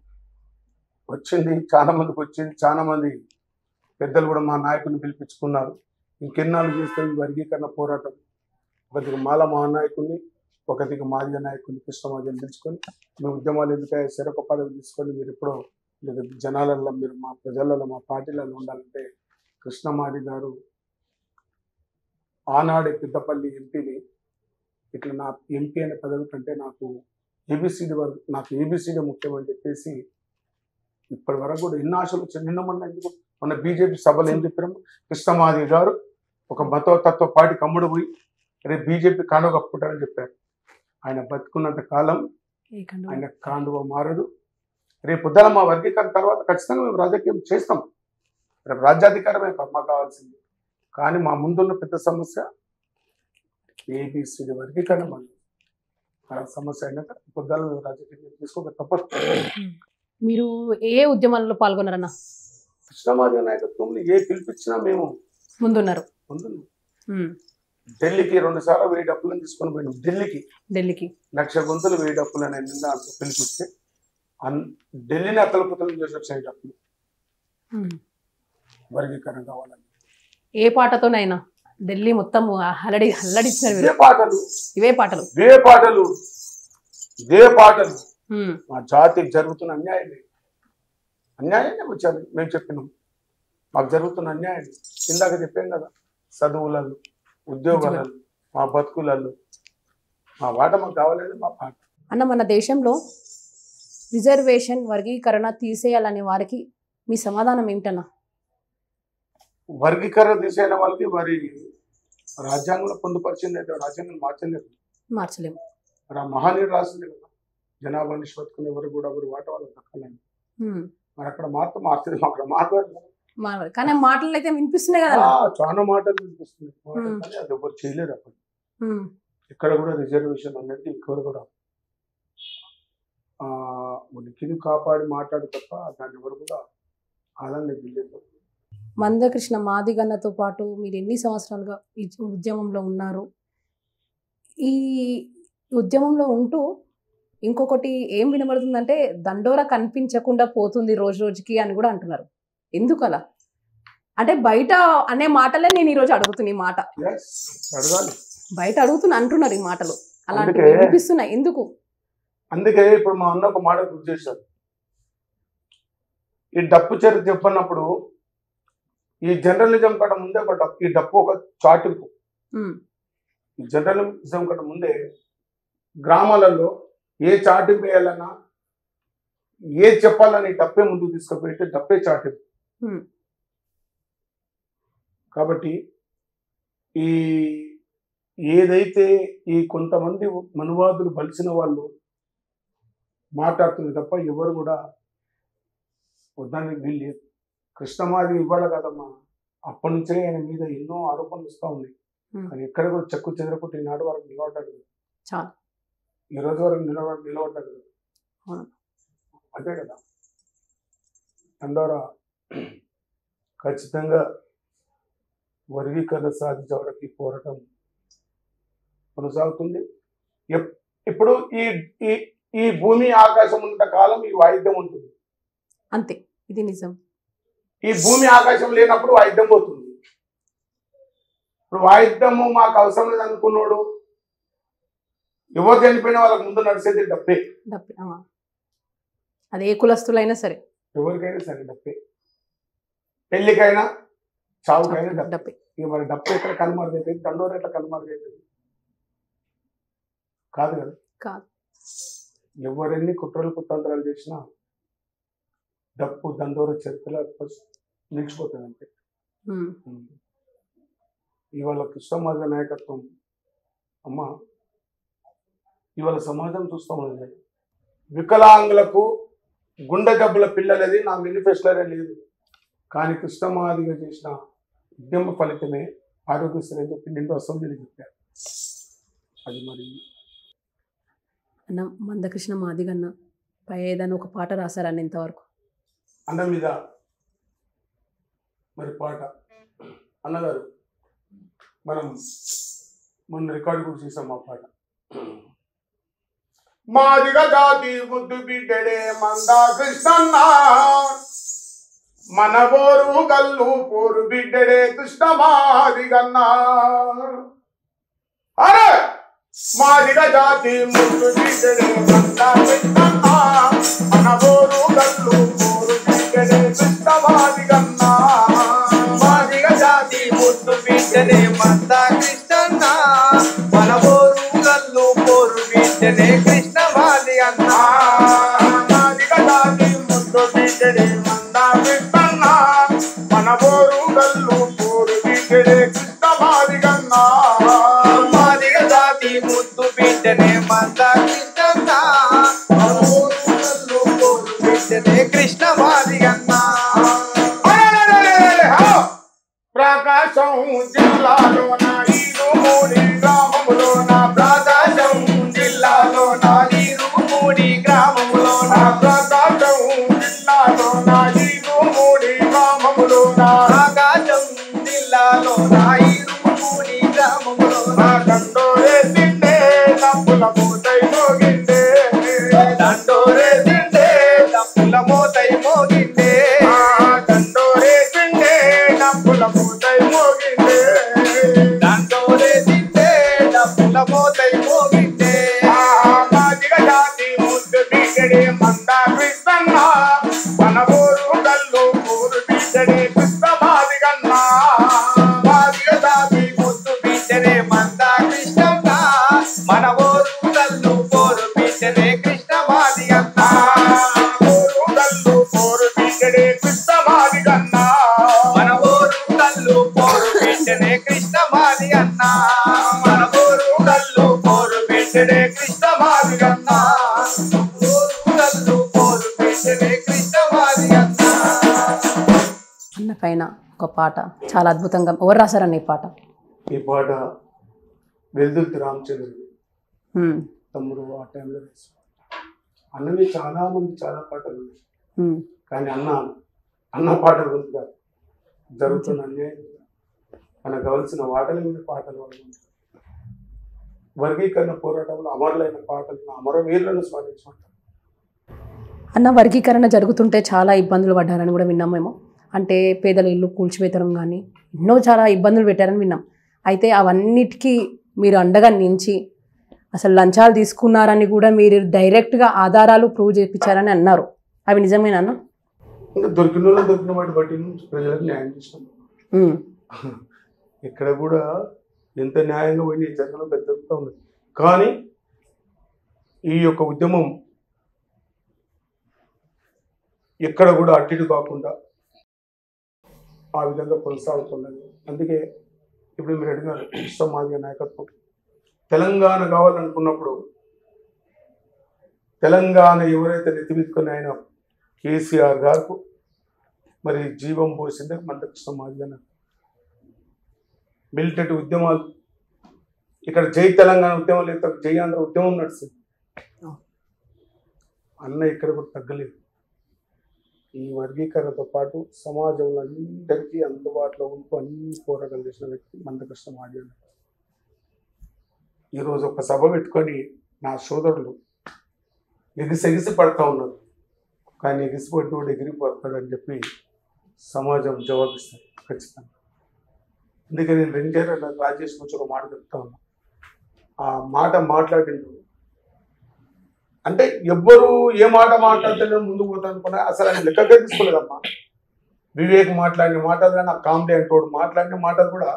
[SPEAKER 2] వచ్చింది, చాలా మందికి వచ్చింది. చాలా మంది పెద్దలు కూడా మా నాయకుడిని పిలిపించుకున్నారు. ఇంకెన్నాళ్ళు చేస్తే ఈ వర్గీకరణ పోరాటం ఒకటికి మాల మహానాయకుడిని, ఒకటికి మాదిగ నాయకుడిని కృష్ణమాదిని పిలుచుకొని మీ ఉద్యమాలు ఎందుకంటే శరప పదవి తీసుకొని మీరు ఎప్పుడో జనాలలో మీరు మా ప్రజలలో మా పార్టీలలో ఉండాలంటే కృష్ణమాది గారు ఆనాడే పెద్దపల్లి ఎంపీని ఇట్లా నా ఎంపీ అనే పదవి కంటే నాకు ఏబిసిడి వరకు నాకు ఏబిసిడి ముఖ్యమని చెప్పేసి ఇప్పటి వరకు కూడా ఎన్ని ఆశలు వచ్చాయి. నిన్న మొన్న బీజేపీ సభలో ఏం చెప్పారు, కృష్ణమాది గారు ఒక మతోతత్వ పార్టీ కమ్ముడు పోయి రేపు బీజేపీ కాండువ కప్పుకుంటారని చెప్పారు. ఆయన బతుకున్నంత కాలం ఆయన కాండువ మారదు. రేపు పొద్దున మా వర్గీకరణ తర్వాత ఖచ్చితంగా మేము రాజకీయం చేస్తాం. రేపు రాజ్యాధికారమే మాకు కావాల్సింది. కానీ మా ముందున్న పెద్ద సమస్య ఏబిసిడి వర్గీకరణ. మన సమస్య అయినాక పొద్దున మేము రాజకీయం తీసుకోక తప్పదు.
[SPEAKER 1] మీరు ఏ ఉద్యమాలలో పాల్గొన్నారన్న?
[SPEAKER 2] కృష్ణమాది నాయకత్వంలో ఏ పిలిపించినా మేము
[SPEAKER 1] ముందున్నారు.
[SPEAKER 2] ఢిల్లీకి 2 సార్లు 1000 డబ్బులను తీసుకొని పోయినాం. ఢిల్లీకి 1,00,000 గొంతులు 1000 డబ్బులు అనే నిందా పిలిపిస్తే ఢిల్లీని అతలపుతలం చేసి 1,000 డబ్బులు వర్గీకరణ కావాలని.
[SPEAKER 1] ఏ పాటతోనైనా ఢిల్లీ మొత్తం హల్లడిచ్చినారు
[SPEAKER 2] ఇదే
[SPEAKER 1] మీరు.
[SPEAKER 2] పాటలు
[SPEAKER 1] ఇవే పాటలు.
[SPEAKER 2] ఇదే పాటలు ఇదే పాటలు
[SPEAKER 1] ఉమ్,
[SPEAKER 2] మా జాతికి జరుగుతున్న అన్యాయమే. అన్యాయాన్ని వచ్చారు మేము చెప్పినాం. మాకు జరుగుతున్న అన్యాయం ఇందాక చెప్పాం కదా, చదువులలో, ఉద్యోగాలలో, మా బతుకులలో మా వాట మాకు కావాలని మా పాట.
[SPEAKER 1] అన్న మన దేశంలో రిజర్వేషన్ వర్గీకరణ తీసేయాలనే వారికి మీ సమాధానం ఏమిటన్నా?
[SPEAKER 2] వర్గీకరణ తీసేయన వాళ్ళకి వారి రాజ్యాంగంలో పొందుపరిచింది అయితే రాజ్యాంగం మార్చలేదు.
[SPEAKER 1] మార్చలేము.
[SPEAKER 2] మరి ఆ మహానీయుడు రాసింది కదా, జనాభా నిష్పత్తుకుని ఎవరు కూడా ఎవరు వాట వాళ్ళకి దక్కాలని.
[SPEAKER 1] ఉమ్,
[SPEAKER 2] మరి అక్కడ మారుతుంది అక్కడ మాట్లాడలేదు.
[SPEAKER 1] కానీ మాటలు అయితే వినిపిస్తున్నాయి కదా.
[SPEAKER 2] చాలా మాటలు వినిపిస్తుంది, కానీ అది ఎవరు చేయలేరు అప్పుడు. ఇక్కడ కూడా రిజర్వేషన్ అనేది ఇక్కడ కూడా ఉనికిని కాపాడి మాట్లాడు తప్ప దాన్ని ఎవరు కూడా ఆనందం లేదు.
[SPEAKER 1] మందకృష్ణ మాదిగన్నతో పాటు మీరు ఎన్ని సంవత్సరాలుగా ఈ ఉద్యమంలో ఉన్నారు? ఈ ఉద్యమంలో ఉంటూ ఇంకొకటి ఏం వినబడుతుందంటే దండోర కనిపించకుండా పోతుంది రోజు రోజుకి అని కూడా అంటున్నారు. ఎందుకు అలా? అంటే బయట అనే మాటలే నేను ఈరోజు అడుగుతున్నా. ఈ మాట
[SPEAKER 2] అడగాలి,
[SPEAKER 1] బయట అడుగుతున్నా అంటున్నారు ఈ మాటలు, అలాంటివి
[SPEAKER 2] అందుకే-
[SPEAKER 1] వినిపిస్తున్నాయి. ఎందుకు?
[SPEAKER 2] అందుకే ఇప్పుడు మా అన్న ఒక మాట గుర్తు చేశారు. ఈ డప్పు చరిత్ర చెప్పన్నప్పుడు ఈ జర్నలిజం కన్నా ముందే ఒక డప్పు, ఈ డప్పు ఒక చాటింపు.
[SPEAKER 1] ఉమ్,
[SPEAKER 2] ఈ జర్నలిజం కన్నా ముందే గ్రామాలలో ఏ చాటింపు వేయాలన్నా ఏ చెప్పాలని డప్పే ముందుకు తీసుకుపోయితే డప్పే చాటింపు.
[SPEAKER 1] ఉమ్,
[SPEAKER 2] కాబట్టి ఈ ఏదైతే ఈ కొంతమంది మనువాదులు బలిసిన వాళ్ళు మాట్లాడుతుంది తప్ప ఎవరు కూడా వద్దానికి వీలు లేదు. కృష్ణమాది ఇవ్వాలి కదమ్మా, అప్పటి నుంచే ఆయన మీద ఎన్నో ఆరోపణలు వస్తూ ఉన్నాయి. కానీ ఎక్కడ కూడా చెక్కు చెదరకుంటే ఈనాడు వరకు నిలబడ్డాడు,
[SPEAKER 1] చాలు
[SPEAKER 2] ఈ రోజు వరకు నిలబడ్డాడు. అంతే కదా. అందువల్ల ఖచ్చితంగా వర్గీకరణ సాధించడానికి పోరాటం కొనసాగుతుంది. ఇప్పుడు ఈ ఈ ఈ భూమి ఆకాశం ఉన్నంత కాలం ఈ వాయిద్యం ఉంటుంది.
[SPEAKER 1] అంతే, ఇది నిజం.
[SPEAKER 2] ఈ భూమి ఆకాశం లేనప్పుడు వాయిద్యం పోతుంది. ఇప్పుడు వాయిద్యము మాకు అవసరం లేదు అనుకున్నాడు ఎవరు చనిపోయిన వాళ్ళకి ముందు నడిచేది డప్పే.
[SPEAKER 1] డప్పే, అది ఏ కులస్తులైనా సరే,
[SPEAKER 2] ఎవరికైనా సరే డప్పే. పెళ్లికైనా చావుకైనా డప్పే.
[SPEAKER 1] డప్పే.
[SPEAKER 2] ఇక మరి డప్పు ఎక్కడ కనుమరుగైతుంది, దండోర ఎట్లా కనుమరుగైతుంది? కాదు కదా.
[SPEAKER 1] కాదు.
[SPEAKER 2] ఎవరెన్ని కుట్రలు కుతంత్రాలు చేసినా డప్పు దండోర చరిత్రలో నిలిచిపోతుంది అంతే. ఇవాళ కృష్ణమాదిగ నాయకత్వం అమ్మ, ఇవాళ సమాజం చూస్తూ ఉన్నది. వికలాంగులకు గుండె జబ్బుల పిల్లలది నా మేనిఫెస్టోనే లేదు, కానీ కృష్ణమాదిగ చేసిన ఉద్యమ ఫలితమే ఆరోగ్యశ్రీ అని చెప్పి నిండు అసెంబ్లీలో చెప్పారు. అది మరి
[SPEAKER 1] అన్న మందకృష్ణ మాదిగన్న పై ఏదైనా ఒక పాట రాశారన్న ఇంతవరకు?
[SPEAKER 2] అన్న మీద మరి పాట అన్నగారు మనం మొన్న రికార్డు కూడా చేసాం ఆ పాట. మాదిగ జాతి ముద్దు బిడ్డడే మందా కృష్ణన్న, మన బోరు గల్లు పోరు బిడ్డడే కృష్ణ మాదిగన్న. అరే మాదిగ జాతి ముద్దు బిడ్డడే మందా కృష్ణన్న, మన బోరు గల్లు పోరు బిడ్డడే కృష్ణ మాదిగన్న.
[SPEAKER 3] మాదిగ జాతి ముద్దు బిడ్డనే మందా కృష్ణన్న, మన బోరు గల్లు పోరు బిడ్డనే కృష్ణ మాదిగన్న.
[SPEAKER 2] మాదిగ జాతి ముద్దు బిడ్డడే మందా కృష్ణన్న, మన బోరు గల్లు పోరు బిడ్డడే కృష్ణ మాదిగన్న.
[SPEAKER 3] మాదిగ జాతి ముద్దు బిడ్డనే మందా కృష్ణన్న, మన బోరు గల్లు పోరు బిడ్డనే కృష్ణ మాదిగన్న.
[SPEAKER 2] ప్రకాశం జిల్లాలోన ఈరుమూడి గ్రామములోన,
[SPEAKER 3] ప్రకాశం జిల్లాలోన ఈరుమూడి గ్రామములోన,
[SPEAKER 2] ప్రకాశం జిల్లాలోన ఈరుమూడి గ్రామములోన,
[SPEAKER 3] ప్రకాశం జిల్లాలోన ఈరుమూడి గ్రామములోన,
[SPEAKER 2] దండోరేసిండే డప్పుల మూతై మోగిండే,
[SPEAKER 3] దండోరేసిండే డప్పుల మోతై మోగిండే,
[SPEAKER 2] దండోరేసిండే డప్పుల మూతై మోగిండే.
[SPEAKER 3] పెట్టనే కృష్ణమాది అన్న మన ఊరు కళ్ళు పోరు పెట్టనే కృష్ణమాది అన్న ఊరు కళ్ళు పోరు పెట్టనే కృష్ణమాది అన్న.
[SPEAKER 1] అన్న పైన ఒక పాట చాలా అద్భుతంగా ఎవరు రాశారన్న ఈ పాట?
[SPEAKER 2] ఈ పాట వెల్దుర్తి రామచంద్రుడు తమ్ముడు ఆ టైంలో వేశారు. అన్నవి చాలా మంది చాలా పాటలు ఉన్నాయి, కానీ అన్న పాటలు ఉంది కాదు, జరుగుతున్న అన్యాయం మనకు కావాల్సిన వాటల మీద పాటలు వర్గీకరణ పోరాటంలో అమరులైన పాటలు అమరవీరులను స్మరించుకుంటారు.
[SPEAKER 1] అన్న వర్గీకరణ జరుగుతుంటే చాలా ఇబ్బందులు పడ్డారని కూడా విన్నాం మేము. అంటే పేదల ఇల్లు కూల్చివేతడం కానీ ఎన్నో చాలా ఇబ్బందులు పెట్టారని విన్నాం. అయితే అవన్నిటికీ మీరు అండగా నిలిచి అసలు లంచాలు తీసుకున్నారని కూడా మీరు డైరెక్ట్గా ఆధారాలు ప్రూవ్ చేయించారని అన్నారు. అవి నిజమేనా అన్న?
[SPEAKER 2] ఇంకా దొరికిన వాటి బట్టి ప్రజలకు న్యాయం చేసినాం. ఇక్కడ కూడా ఎంత న్యాయంగా పోయి జరగడం పెద్దగా ఉంది. కానీ ఈ యొక్క ఉద్యమం ఎక్కడ కూడా అడ్డు కాకుండా ఆ విధంగా కొనసాగుతున్నది. అందుకే ఇప్పుడు మీరు అడిగారు కృష్ణమాదిగ నాయకత్వం. తెలంగాణ కావాలనుకున్నప్పుడు తెలంగాణ ఎవరైతే నెత్తిమెత్తుకుని ఆయన కేసీఆర్ గారు మరి జీవం పోసిందే మందకృష్ణమాదిగ. మిలిటరీ ఉద్యమాలు ఇక్కడ జై తెలంగాణ ఉద్యమం లేదు, జై ఆంధ్ర ఉద్యమం నడుస్తుంది. అన్న ఇక్కడ కూడా తగ్గలేదు. ఈ వర్గీకరణతో పాటు సమాజంలో అందరికీ అందుబాటులో ఉంటూ అన్ని పోరాటాలు చేసిన వ్యక్తి మందకృష్ణమాదిగ. ఈరోజు ఒక సభ పెట్టుకొని నా సోదరులు ఎగిసి పడతా ఉన్నారు, కానీ ఎగిసిపడినోడు ఎగిరిపోతాడని చెప్పి సమాజం జవాబిస్తారు ఖచ్చితంగా. అందుకే నేను రెండేళ్ళ రాజేష్ నుంచి ఒక మాట చెప్తా ఉన్నా. ఆ మాట మాట్లాడిండు అంటే ఎవ్వరు ఏ మాట మాట్లాడితే ముందుకు పోతా అనుకున్నా అసలు ఆయన లెక్కగా తీసుకోలేదమ్మా. వివేక్ మాట్లాడిన మాటలు కానీ ఆ కామెడీ అంటోడు మాట్లాడిన మాటలు కూడా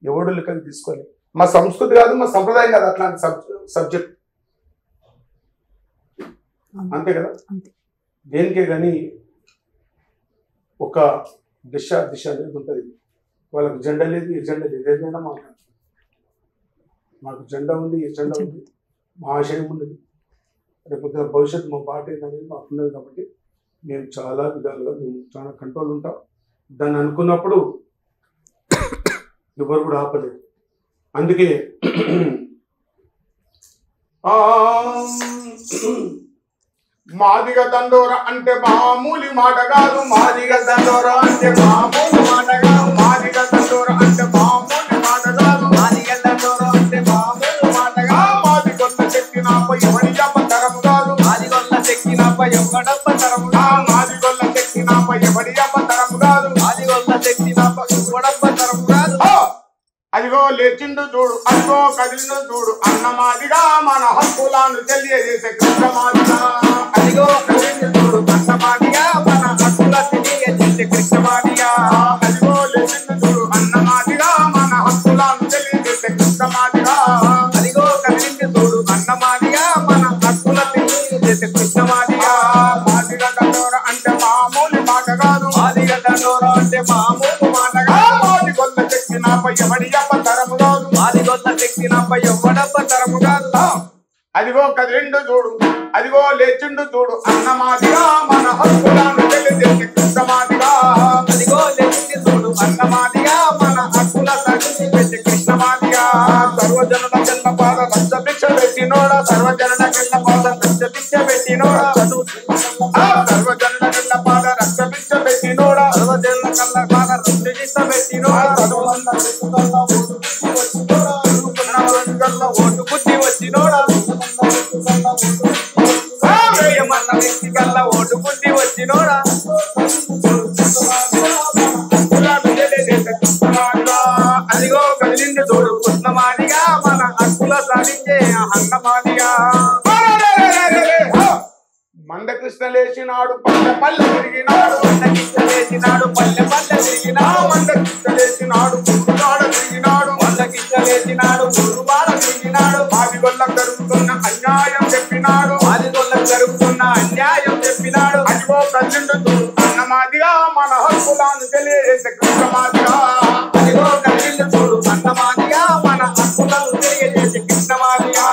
[SPEAKER 2] ఎవడు లెక్కగా తీసుకోలేదు. మా సంస్కృతి కాదు, మా సంప్రదాయం కాదు అట్లాంటి సబ్జెక్ట్, అంతే కదా. దేనికే కానీ ఒక దిశ అనేది ఉంటుంది. వాళ్ళకి జెండా లేదు, ఈ జెండా లేదు, ఏదైనా మాట్లాడుతుంది. మాకు జెండా ఉంది, ఈ జెండా ఉంది, మా ఆశయం ఉన్నది, రేపు భవిష్యత్తు మా పార్టీ అనేది మాకు ఉన్నది. కాబట్టి మేము చాలా విధాలుగా మేము చాలా కంట్రోల్ ఉంటాం. దాన్ని అనుకున్నప్పుడు ఎవరు కూడా ఆపలేదు. అందుకే మాదిగ దండోర అంటే మామూలి మాట కాదు, మాదిగ దండోర అంటే మామూలి మాట కాదు, మాదిగ దండోర అంటే మామూలి మాట కాదు, మాదిగ దండోర అంటే మామూలి మాట కాదు. మాదిగొల్ల చెక్కినాపై ఎవడి అబ్బతరం కాదు, మాదిగొల్ల చెక్కినాపై ఎవడబ్బ తరం కాదు, మాదిగొల్ల చెక్కినాపై ఎవడి అబ్బతరం కాదు, మాదిగొల్ల చెక్కినాపై ఎవడబ్బ తరం కాదు. అదిగో లేచిండు చూడు, అదిగో కదిలిండు చూడు, అన్నమాదిగా మన హక్కులను తెలియజేసే కృష్ణమాదిగా. అదిగో కదిలిండు చూడు, అన్నమాదిగా మన హక్కులను తెలియజేసే కృష్ణమాదిగా. అదిగో లేచిండు చూడు, అన్నమాదిగా మన హక్కులను తెలియజేసే కృష్ణమాదిగా. అదిగో కదిలిండు చూడు, అన్నమాదిగా మన హక్కులను తెలియజేసే కృష్ణమాదిగా. మాదిగ దండోర అంటే మామూలు మాట కాదు, మాదిగ దండోర అంటే మామూలు మాట కాదు. మాదిగొల్ల చెక్కినాపై ఎవడి అబ్బతరము కాదు, మాదిగొల్ల చెక్కినాపై ఎవడబ్బతరము కాదు. అదిగో కదిలిండు చూడు, అదిగో లేచిండు చూడు, అన్నమాదిగా మన హక్కులను తెలియజేసే కృష్ణమాదిగా. అదిగో లేచిండు చూడు, అన్నమాదిగా మన హక్కులను తెలియజేసే కృష్ణమాదిగా. సర్వజనుల కింద పాద లక్ష భిక్ష పెట్టినోడా, సర్వజనుల కింద పాద లక్ష భిక్ష పెట్టినోడా, సర్వజనుల కింద పాద లక్ష భిక్ష పెట్టినోడా, సర్వజనుల కింద పాద లక్ష భిక్ష పెట్టినోడా. ఓటు బుద్ధి వచ్చినోడా, ఏమన్న వ్యక్తి కల్లా ఓటు బుద్ధి వచ్చినోడా. అదిగో కదిలిండు చూడు కృష్ణమాదిగా మన హక్కుల సాధించే అన్నమాదిగా. మందకృష్ణ లేచినాడు, పల్లె పల్లె తిరిగినాడు, మందకృష్ణ లేచినాడు, పల్లె పల్లె తిరిగినాడు, మందకృష్ణ లేచినాడు, ఊరువాడ తిరిగినాడు, మందకృష్ణ లేచినాడు, ఊరువాడ తిరిగినాడు. మాదిగొల్ల జరుగుతున్న అన్యాయం చెప్పినాడు, మాదిగొల్ల జరుగుతున్న అన్యాయం చెప్పినాడు. అదిగో కదిలిండు చూడు, అన్నమాదిగా మన హక్కులను తెలియజేసే కృష్ణమాదిగా. అదిగో కదిలిండు చూడు,
[SPEAKER 3] అన్నమాదిగా మన హక్కులను తెలియజేసే కృష్ణమాదిగా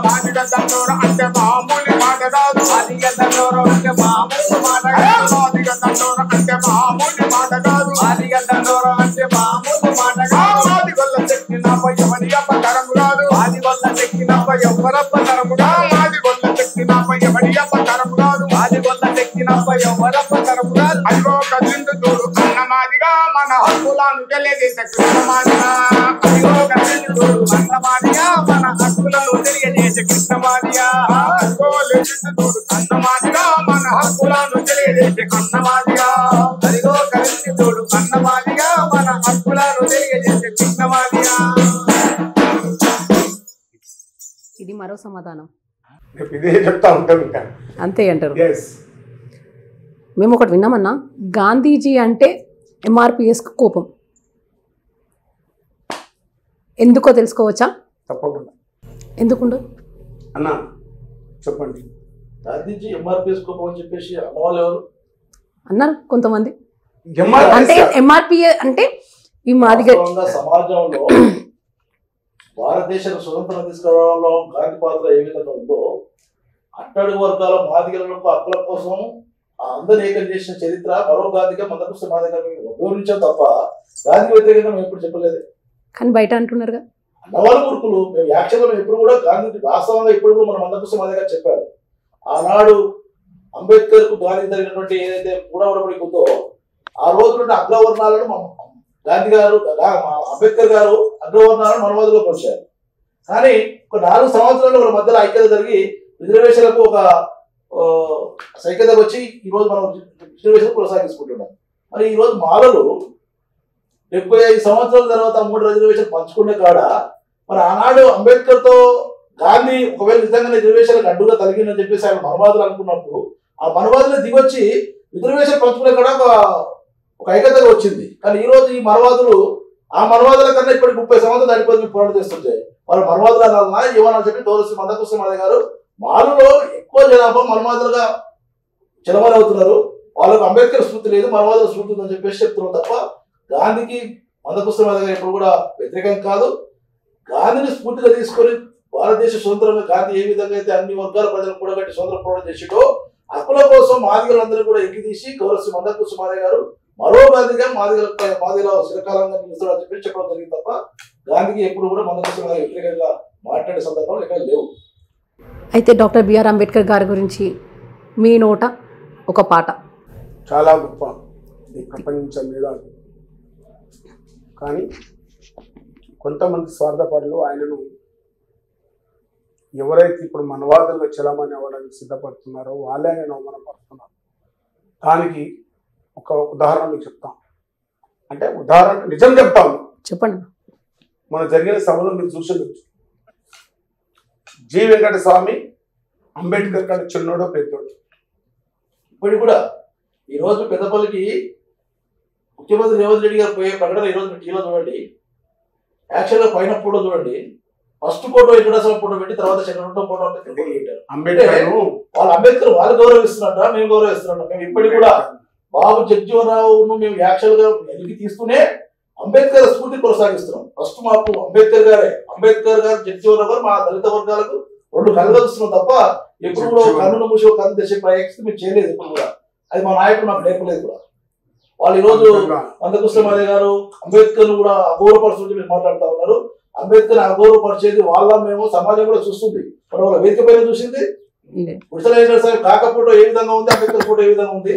[SPEAKER 3] మాదిగ దండోర అంటే మామూలు మాట కాదు మాదిగ దండోర అంటే మామూలు మాట కాదు మాదిగ దండోర అంటే మామూలు మాట కాదు మాదిగ దండోర అంటే మామూలు మాట కాదు మాదిగొల్ల చెక్కినప్ప ఎవరి అప్పతరము కాదు మాదిగొల్ల చెక్కినప్ప ఎవరప్ప తరము కాదు మాదిగొల్ల చెక్కినప్ప ఎవరి అప్పతరము కాదు మాదిగొల్ల చెక్కినప్ప ఎవరప్ప తరము కాదు అయ్యో కదిలిందు చూడు అన్నమాదిగా మన హక్కులను తెలియజేసే కృష్ణమాదిగా అయ్యో కదిలిందు చూడు అన్నమాదిగా మన హక్కులను తెలియజేసే కృష్ణమాదిగా అయ్యో లేచిందు చూడు అన్నమాదిగా మన హక్కులను తెలియజేసే కృష్ణమాదిగా అయ్యో కదిలిందు చూడు అన్నమాదిగా మన హక్కులను తెలియజేసే కృష్ణమాదిగా.
[SPEAKER 1] ఇది మరో సమాధానం.
[SPEAKER 2] ఇదే చెప్తా ఉంటాం ఇంకా
[SPEAKER 1] అంతే అంటారు.
[SPEAKER 2] Yes.
[SPEAKER 1] మేము ఒకటి విన్నామన్నా, గాంధీజీ అంటే ఎంఆర్పిఎస్కు కోపం. ఎందుకో తెలుసుకోవచ్చా?
[SPEAKER 2] తప్పకుండా.
[SPEAKER 1] ఎందుకుండు
[SPEAKER 2] అన్న చెప్పండి.
[SPEAKER 4] గాంధీజీ ఎంఆర్పిఎస్ కోపం అని చెప్పేసి అన్నవాళ్ళు ఎవరు
[SPEAKER 1] అన్నారు కొంతమంది.
[SPEAKER 2] MRPS
[SPEAKER 1] అంటే ఎంఆర్పిఏ అంటే ఈ మాదిగ
[SPEAKER 4] వాస్తవంగా సమాజంలో భారతదేశానికి స్వతంత్రం తీసుకురావడంలో గాంధీ పాత్ర ఏ విధంగా ఉందో అట్టడుగు వర్గాల మాదిగలకు హక్కుల కోసం అందరినీ ఏకం చేసిన చరిత్ర మరో గాంధీగా మందకృష్ణ మాదిగా మేము వివరించాం తప్ప గాంధీ వ్యతిరేకంగా మేము ఎప్పుడు చెప్పలేదు.
[SPEAKER 1] కానీ బయట అంటున్నారుగా
[SPEAKER 4] అన్నవాళ్ళ కొడుకులు మేము యాక్చువల్గా మేము ఎప్పుడు కూడా గాంధీ వాస్తవంగా ఇప్పుడు కూడా మన మందకృష్ణ మాదిగా చెప్పారు. ఆనాడు అంబేద్కర్ కు గాంధీ జరిగినటువంటి ఏదైతే కూడబడి ఉందో ఆ రోజు నుండి అగ్రవర్ణాలను గాంధీ గారు అంబేద్కర్ గారు అగ్రవర్ణాలను మనవాదులోకి వచ్చారు. కానీ ఒక 4 సంవత్సరాలు వాళ్ళ మధ్యలో ఐక్యత జరిగి రిజర్వేషన్లకు ఒక సైక్యత వచ్చి ఈరోజు మనం రిజర్వేషన్ కొనసాగించుకుంటున్నాం. మరి ఈరోజు మాలలు 75 సంవత్సరాల తర్వాత 3 రిజర్వేషన్ పంచుకునే కాడ మరి ఆనాడు అంబేద్కర్ తో గాంధీ ఒకవేళ నిజంగా రిజర్వేషన్లకు అడ్డుగా తగిలిందని చెప్పేసి ఆయన మనవాదులు అనుకున్నప్పుడు ఆ మనవాదులు దిగొచ్చి రిజర్వేషన్ పంచుకునే కాడ ఒక ఐక్యతగా వచ్చింది. కానీ ఈ రోజు ఈ మనవాదులు ఆ మనవాదుల కన్నా ఇప్పటికి 30 సంవత్సరాలు దాటిపోయి పోరాటం చేస్తుంటాయి. వాళ్ళు మనవాదులు అనాలన్నా ఏమన్నా చెప్పి తోరసి మందకృష్ణ మాదిగ గారు మాలలో ఎక్కువ జనాభా మనవాదులుగా చలమని అవుతున్నారు. వాళ్ళకు అంబేద్కర్ స్ఫూర్తి లేదు, మనవాదుల స్ఫూర్తి ఉందని చెప్పేసి చెప్తున్నారు తప్ప గాంధీకి మందకృష్ణ మాదిగ గారు ఎప్పుడు కూడా వ్యతిరేకం కాదు. గాంధీని స్ఫూర్తిగా తీసుకొని భారతదేశ స్వతంత్రంగా గాంధీ ఏ విధంగా అయితే అన్ని వర్గాల ప్రజలకు కూడా గట్టి స్వతంత్ర పోరాటం చేసిండో హక్కుల కోసం మాదిగలందరూ కూడా ఎక్కితీసి గౌరవ మందకృష్ణ మాదిగ గారు మరో గాంధీగా మాదిగల చిరకాలంగా నిలుస్తాడని చెప్పి చెప్పడం జరిగింది తప్ప గాంధీకి ఎప్పుడు కూడా మందకృష్ణ మాదిగ వ్యతిరేకంగా మాట్లాడే సందర్భాలు ఎక్కడ లేవు.
[SPEAKER 1] అయితే డాక్టర్ బిఆర్ అంబేద్కర్ గారి గురించి మీ నోట ఒక పాట.
[SPEAKER 2] చాలా గొప్ప ఈ ప్రపంచం మీద. కానీ కొంతమంది స్వార్థపరులు ఆయనను ఎవరైతే ఇప్పుడు మనవాదుల్లో చలమని అవ్వడానికి సిద్ధపడుతున్నారో వాళ్ళే ఆయన అవమానపడుతున్నారు. దానికి ఒక ఉదాహరణ మీకు చెప్తాం. అంటే ఉదాహరణ నిజం చెప్తాము.
[SPEAKER 1] చెప్పండి.
[SPEAKER 2] మన జరిగిన సభలో మీరు చూసిండొచ్చు. జి వెంకట స్వామి అంబేద్కర్ కంటే చిన్నోడో పెద్దోడు.
[SPEAKER 4] ఇప్పటికి కూడా ఈరోజు పెద్దపల్లికి ముఖ్యమంత్రి రేవంత్ రెడ్డి గారు పోయే ప్రకటన ఈరోజు టీవీలో చూడండి. యాక్చువల్గా పైన ఫోటో చూడండి. ఫస్ట్ ఫోటో వెంకటేశ్వర ఫోటో పెట్టి తర్వాత చంద్రబాబు ఫోటో పెట్టారు.
[SPEAKER 2] అంబేద్కర్
[SPEAKER 4] వాళ్ళు అంబేద్కర్ వాళ్ళు గౌరవిస్తున్నట్ట మేము గౌరవిస్తున్నట్ట. మేము ఇప్పటికి కూడా బాబు జగ్జీవనరావును మేము యాక్చువల్ గా వెలికి తీస్తూనే అంబేద్కర్ స్ఫూర్తి కొనసాగిస్తున్నాం. ఫస్ట్ మాకు అంబేద్కర్ గారు జగ్జీవనరావు గారు మా దళిత వర్గాలకు 2 కళ్ళు కలుస్తున్నాం తప్ప ఎప్పుడు కూడా కన్నును మూసి ఒక కన్ను తెచ్చే ప్రయత్నం మేము చేయలేదు. ఎప్పుడు కూడా అది మా నాయకుడు మాకు నేర్పలేదు కూడా. వాళ్ళు ఈరోజు మందకృష్ణ మాదిగ గారు అంబేద్కర్ కూడా అగౌరవపరుచుకుంటూ మీరు మాట్లాడుతూ ఉన్నారు. అంబేద్కర్ అగౌరవపరిచేది వాళ్ళ మేము సమాజం కూడా చూస్తుంది. మరి వాళ్ళ వేదిక పైన చూసింది విడుదల సార్ కాక ఫోటో ఏ విధంగా ఉంది, అంబేద్కర్ ఫోటో ఏ విధంగా ఉంది.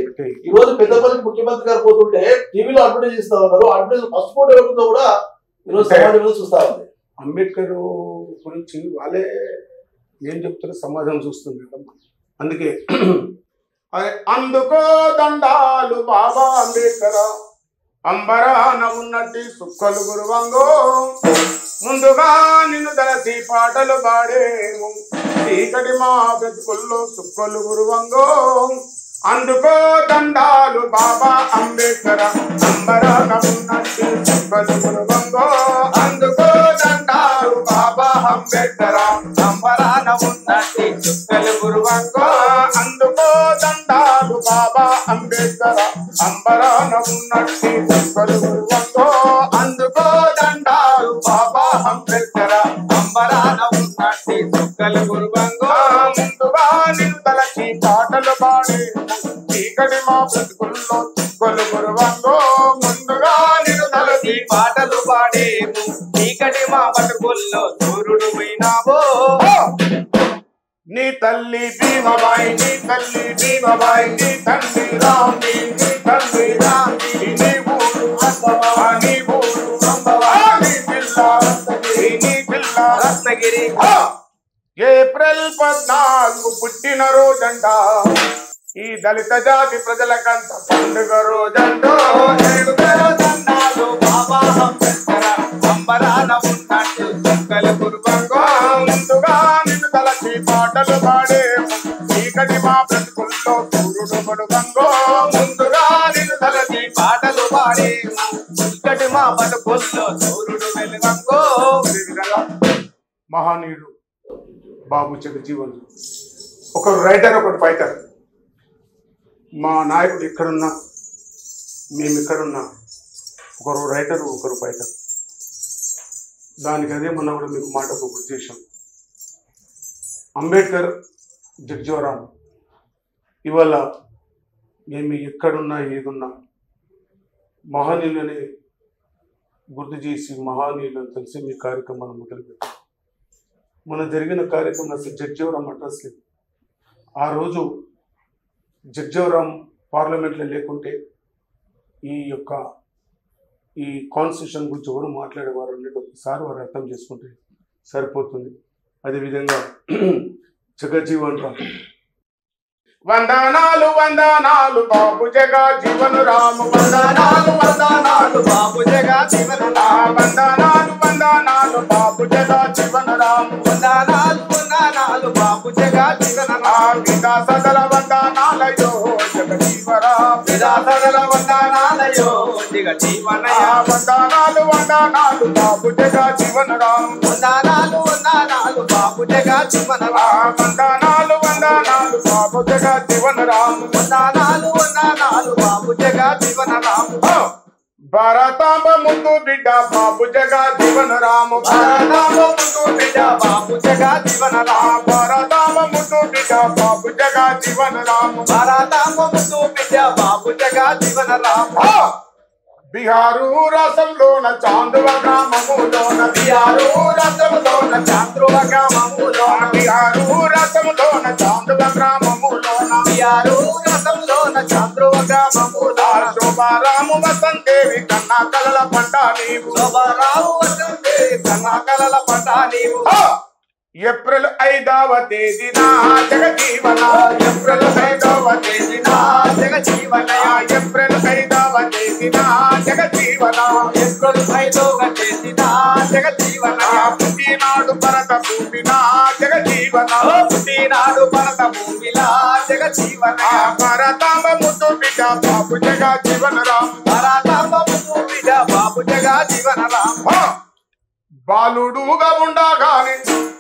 [SPEAKER 4] ఈ రోజు పెద్దపల్లికి ముఖ్యమంత్రి గారు పోతుంటే టీవీలో అడ్వర్టైజ్ ఇస్తా ఉన్నారు. అడ్వర్టైజ్ ఫస్ట్ ఫోటో ఎవరితో కూడా ఈరోజు సమాజం మీద చూస్తా ఉంది.
[SPEAKER 2] అంబేద్కర్ గురించి వాళ్ళే ఏం చెప్తారో సమాజం చూస్తుంది. అందుకే అందుకో దండాలు బాబా అంబేద్కర్ అంబరాన ఉన్నట్టి సుక్కలు గురువంగో ముందుగా నిన్ను తలసి పాటలు పాడేము చీకటి మా బ్రతుకుల్లో సుక్కలు గురువంగో అందుకో దండాలు బాబా అంబేద్కర్ అంబరాన ఉన్నట్టి సుక్కలు గురువంగో అందుకో దండాలు బాబా అంబేద్కర్ అంబరాన ఉన్నట్టి సుక్కలు గురువంగో అందుకో దండాలు బాబా అంబేద్కర్ అంబరాన ఉన్నట్టి సుక్కలు గురువంగో అందుకో దండాలు
[SPEAKER 3] అంబేద్కర్ అంబరాన ఉన్నట్టి చుక్కలు గురువంగో ముందుగా నిన్ను తలచి పాటలు పాడి చీకటి మా బ్రతుకుల్లో చుక్కలు గురువంగో ముందుగా నిన్ను తలచి పాటలు పాడేము చీకటి మా బతుకుల్లో సూర్యుడు పోయినావో నీ తల్లి భీమబాయి నీ తల్లి భీమబాయి నీ తండ్రి రామ్జీ నీ తండ్రి రామ్జీ నీ ఊరు అంబవా నీ ఊరు అంబవా నీ పిల్ల రత్నగిరి ఏప్రిల్ 14 పుట్టిన రోజంట ఈ దళిత జాతి ప్రజలకంత పండుగ రోజంటో దండాలు బాబా అంబేద్కర్ అంబరాన ఉన్నట్టు చుక్కలు గురువంగో ముందుగా నిన్ను తలచి పాటలు పాడేము చీకటి మా బ్రతుకుల్లో సూర్యుడు పడుగంగో ముందుగా నిన్ను తలచి పాటలు పాడేము చీకటి మా బతుకుల్లో సూర్యుడు వెలుగంగో.
[SPEAKER 2] మహానీయుడు బాబు జగజీవన్ ఒకరు రైటర్ ఒకరు ఫైటర్. మా నాయకుడు ఎక్కడున్నా మేము ఎక్కడున్నా ఒకరు రైటర్ ఒకరు ఫైటర్. దానికి అదే మొన్న కూడా మీకు మాట గుర్తు చేశాం. అంబేద్కర్ జగ్జీవరాం ఇవాళ మేము ఎక్కడున్నా ఏదున్నా మహనీయులని గుర్తు చేసి మహనీయులను తెలిసి మీ కార్యక్రమాన్ని మొదలుపెట్టాం. మన జరిగిన కార్యక్రమం అసలు జగ్జీవరాం అడ్రస్ లేదు. ఆ రోజు జగ్జీవరాం పార్లమెంట్లో లేకుంటే ఈ కాన్స్టిట్యూషన్ గురించి ఎవరు మాట్లాడేవారు అనేది ఒకసారి వారు అర్థం చేసుకుంటే సరిపోతుంది. అదేవిధంగా జగజీవన్ రామ్
[SPEAKER 3] వందనాలు వందనాలు బాబు జగజీవన్ రామ్ వందనాలు వందనాలు బాబు జగజీవన్ రామ్ వందనాలు వందనాలు బాబు జగజీవన్ రామ్ వందనాలు వందనాలు బాబు జగజీవన్ రామ్ విదాసదల వందనాలయో జగజీవరామ్ విదాసదల వందనాలయో జగజీవనయ వందనాలు వందనాలు బాబు జగజీవన్ రామ్ వందనాలు వందనాలు బాబు జగజీవన్ రామ్ వందనాలు వందనాలు బాబు జగజీవన్ రామ్ వందనాలు వందనాలు బాబు జగజీవన్ రామ్ భారతాంబ ముందు బిడ్డ బాబు జగజీవన్ రామ్ భారతాంబ ముందు బిడ్డ బాబు జగజీవన్ రామ్ భారతాంబ ముందు బిడ్డ బాబు జగజీవన్ రామ్ భారతాంబ ముందు బిడ్డ బాబు జగజీవన్ రామ్ బిహారు రాష్ట్రంలోన చాంద్రువ గ్రామములోన బిహారు రాష్ట్రంలోన చాంద్రువ గ్రామములోన బిహారు రాష్ట్రంలోన చాంద్రువ గ్రామములోన బిహారు రాష్ట్రంలోన చాంద్రువ గ్రామములోన శోభారాము వసంతేవి కన్నా కలల పంట నీవు శోభారాము వసంతేవి కన్నా కలల పంట నీవు ఏప్రిల్ 5వ తేదీన జగజీవన ఏప్రిల్ 5వ తేదీన జగజీవన ఏప్రిల్ 5వ తేదీన జగజీవన ఏప్రిల్ 5వ తేదీన జగజీవన పుట్టినాడు భరత భూమిన జగజీవన పుట్టినాడు భరత భూమిల జగజీవన భారతాంబ ముద్దు బిడ్డ బాబు జగజీవన్ రామ్ భారతాంబ ముద్దు బిడ్డ బాబు జగజీవన్ రామ్ బాలుడుగా ఉండగానే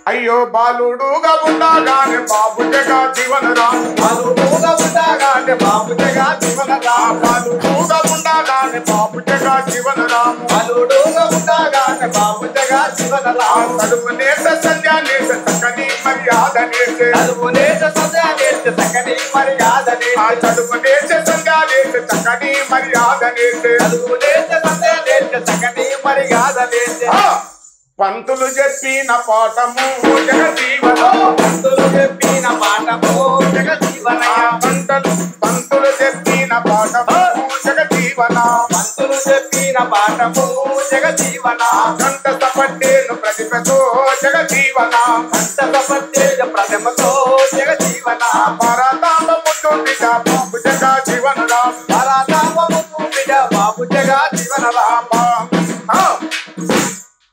[SPEAKER 3] అయ్యో బాలుడుగా ఉండగానే బాబు జగజీవన్ రామ్ బాలుడుగా ఉండగానే బాబు జగజీవన్ రామ్ బాలుడుగా ఉండగానే బాబు జగజీవన్ రామ్ బాలుడుగా ఉండగానే బాబు జగజీవన్ రామ్ చదువు నేత సంధ్యా నేత చక్కని మర్యాద నేత చదువు నేత సంధ్యా నేత చక్కని మర్యాద నేత చదువు నేత సంధ్యా నేత చక్కని మర్యాద నేత చదువు నేత సంధ్యా నేత చక్కని మర్యాద నేత పంతులు చెప్పిన పాఠము జగజీవన పంతులు చెప్పిన పాఠము జగజీవన పంతులు చెప్పిన పాఠము జగజీవన పంతులు చెప్పిన పాఠము జగజీవన కంట సపట్టేను ప్రతిభతో జగజీవన కంట సపట్టేను ప్రతిభతో జగజీవన భారతాంబ ముద్దు బిడ్డ బాబు జగజీవన్ రామ్ భారతాంబ ముద్దు బిడ్డ బాబు జగజీవన్ రామ్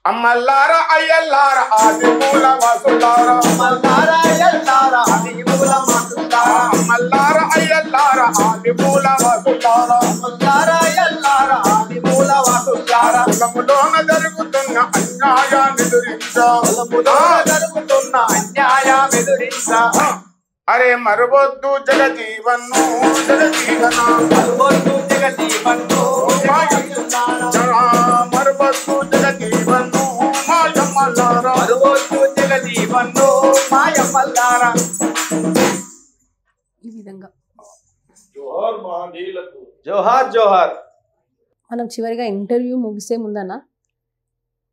[SPEAKER 3] అమ్మల్లారా అయ్యల్లారా ఆది మూల వాసులారా అమ్మల్లారా అయ్యల్లారా ఆది మూల వాసులారా అమ్మల్లారా అయ్యల్లారా ఆది మూల వాసులారా అమ్మల్లారా అయ్యల్లారా ఆది మూల వాసులారా కులములోన జరుగుతున్న అన్యాయాన్ని ఎదురించా కులములోన జరుగుతున్న అన్యాయాన్ని ఎదురించా అరే మరువొద్దు జగజీవన్ను జగజీవన మరువొద్దు జగజీవన్ను మరువొద్దు జగజీవన్ను మాయం
[SPEAKER 5] జోహార్ జోహార్.
[SPEAKER 1] మనం చివరిగా ఇంటర్వ్యూ ముగిసే ముందన్న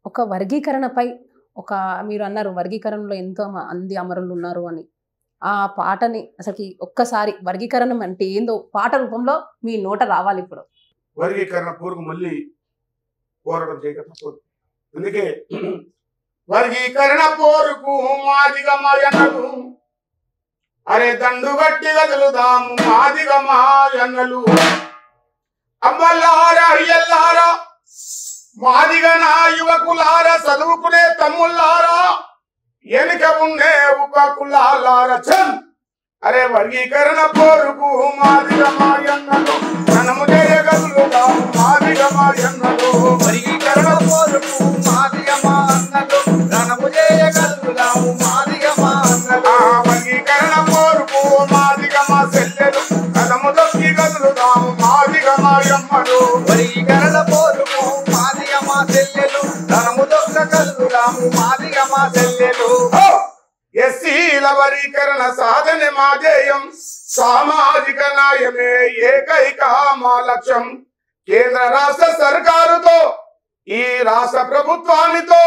[SPEAKER 1] ఒక వర్గీకరణపై మీరు అన్నారు వర్గీకరణలో ఎంతో మంది అమరులు ఉన్నారు అని. ఆ పాటని అసలుకి ఒక్కసారి వర్గీకరణం అంటే ఏందో పాట రూపంలో మీ నోట రావాలి ఇప్పుడు.
[SPEAKER 2] వర్గీకరణ పూర్వకు మళ్ళీ పోరాటం చేయక తప్పదు. అందుకే వర్గీకరణ పోరుకు మాదిగా మాయన్నలు, అరే దండు గట్టి గదులుదాము మాదిగా మాయన్నలు, అమ్మల్లారా అయ్యల్లారా మాదిగా నా యువకులారా, చదువుకునే తమ్ముళ్ళారా, వెనుక ఉండే ఉపకులారా చల్. అరే వర్గీకరణ పోరుకు మాదిగా మాయన్నలు, మనము చేయగలుగుతాము మాదిగా మాయన్నలు.
[SPEAKER 3] వర్గీకరణ పోరుకు మాదిగా మా అన్నలు, రణము చేయగలుగుతాము మాదిగా మా అన్నలు.
[SPEAKER 2] వర్గీకరణ పోరుకు మాదిగా మా చెల్లెలు, కదము దొక్కి గదులుతాము మాదిగా మాయమ్మలు.
[SPEAKER 3] వర్గీకరణ పోరుకు మాదిగా మా చెల్లెలు, రణము దొక్కగలుగుతాము మాదిగా మా చెల్లెలు.
[SPEAKER 2] ఎస్సీల వర్గీకరణ సాధన మా ధ్యేయం, సామాజిక న్యాయమే ఏకైక మా లక్ష్యం. కేంద్ర రాష్ట్ర సర్కారుతో ఈ రాష్ట్ర ప్రభుత్వానితో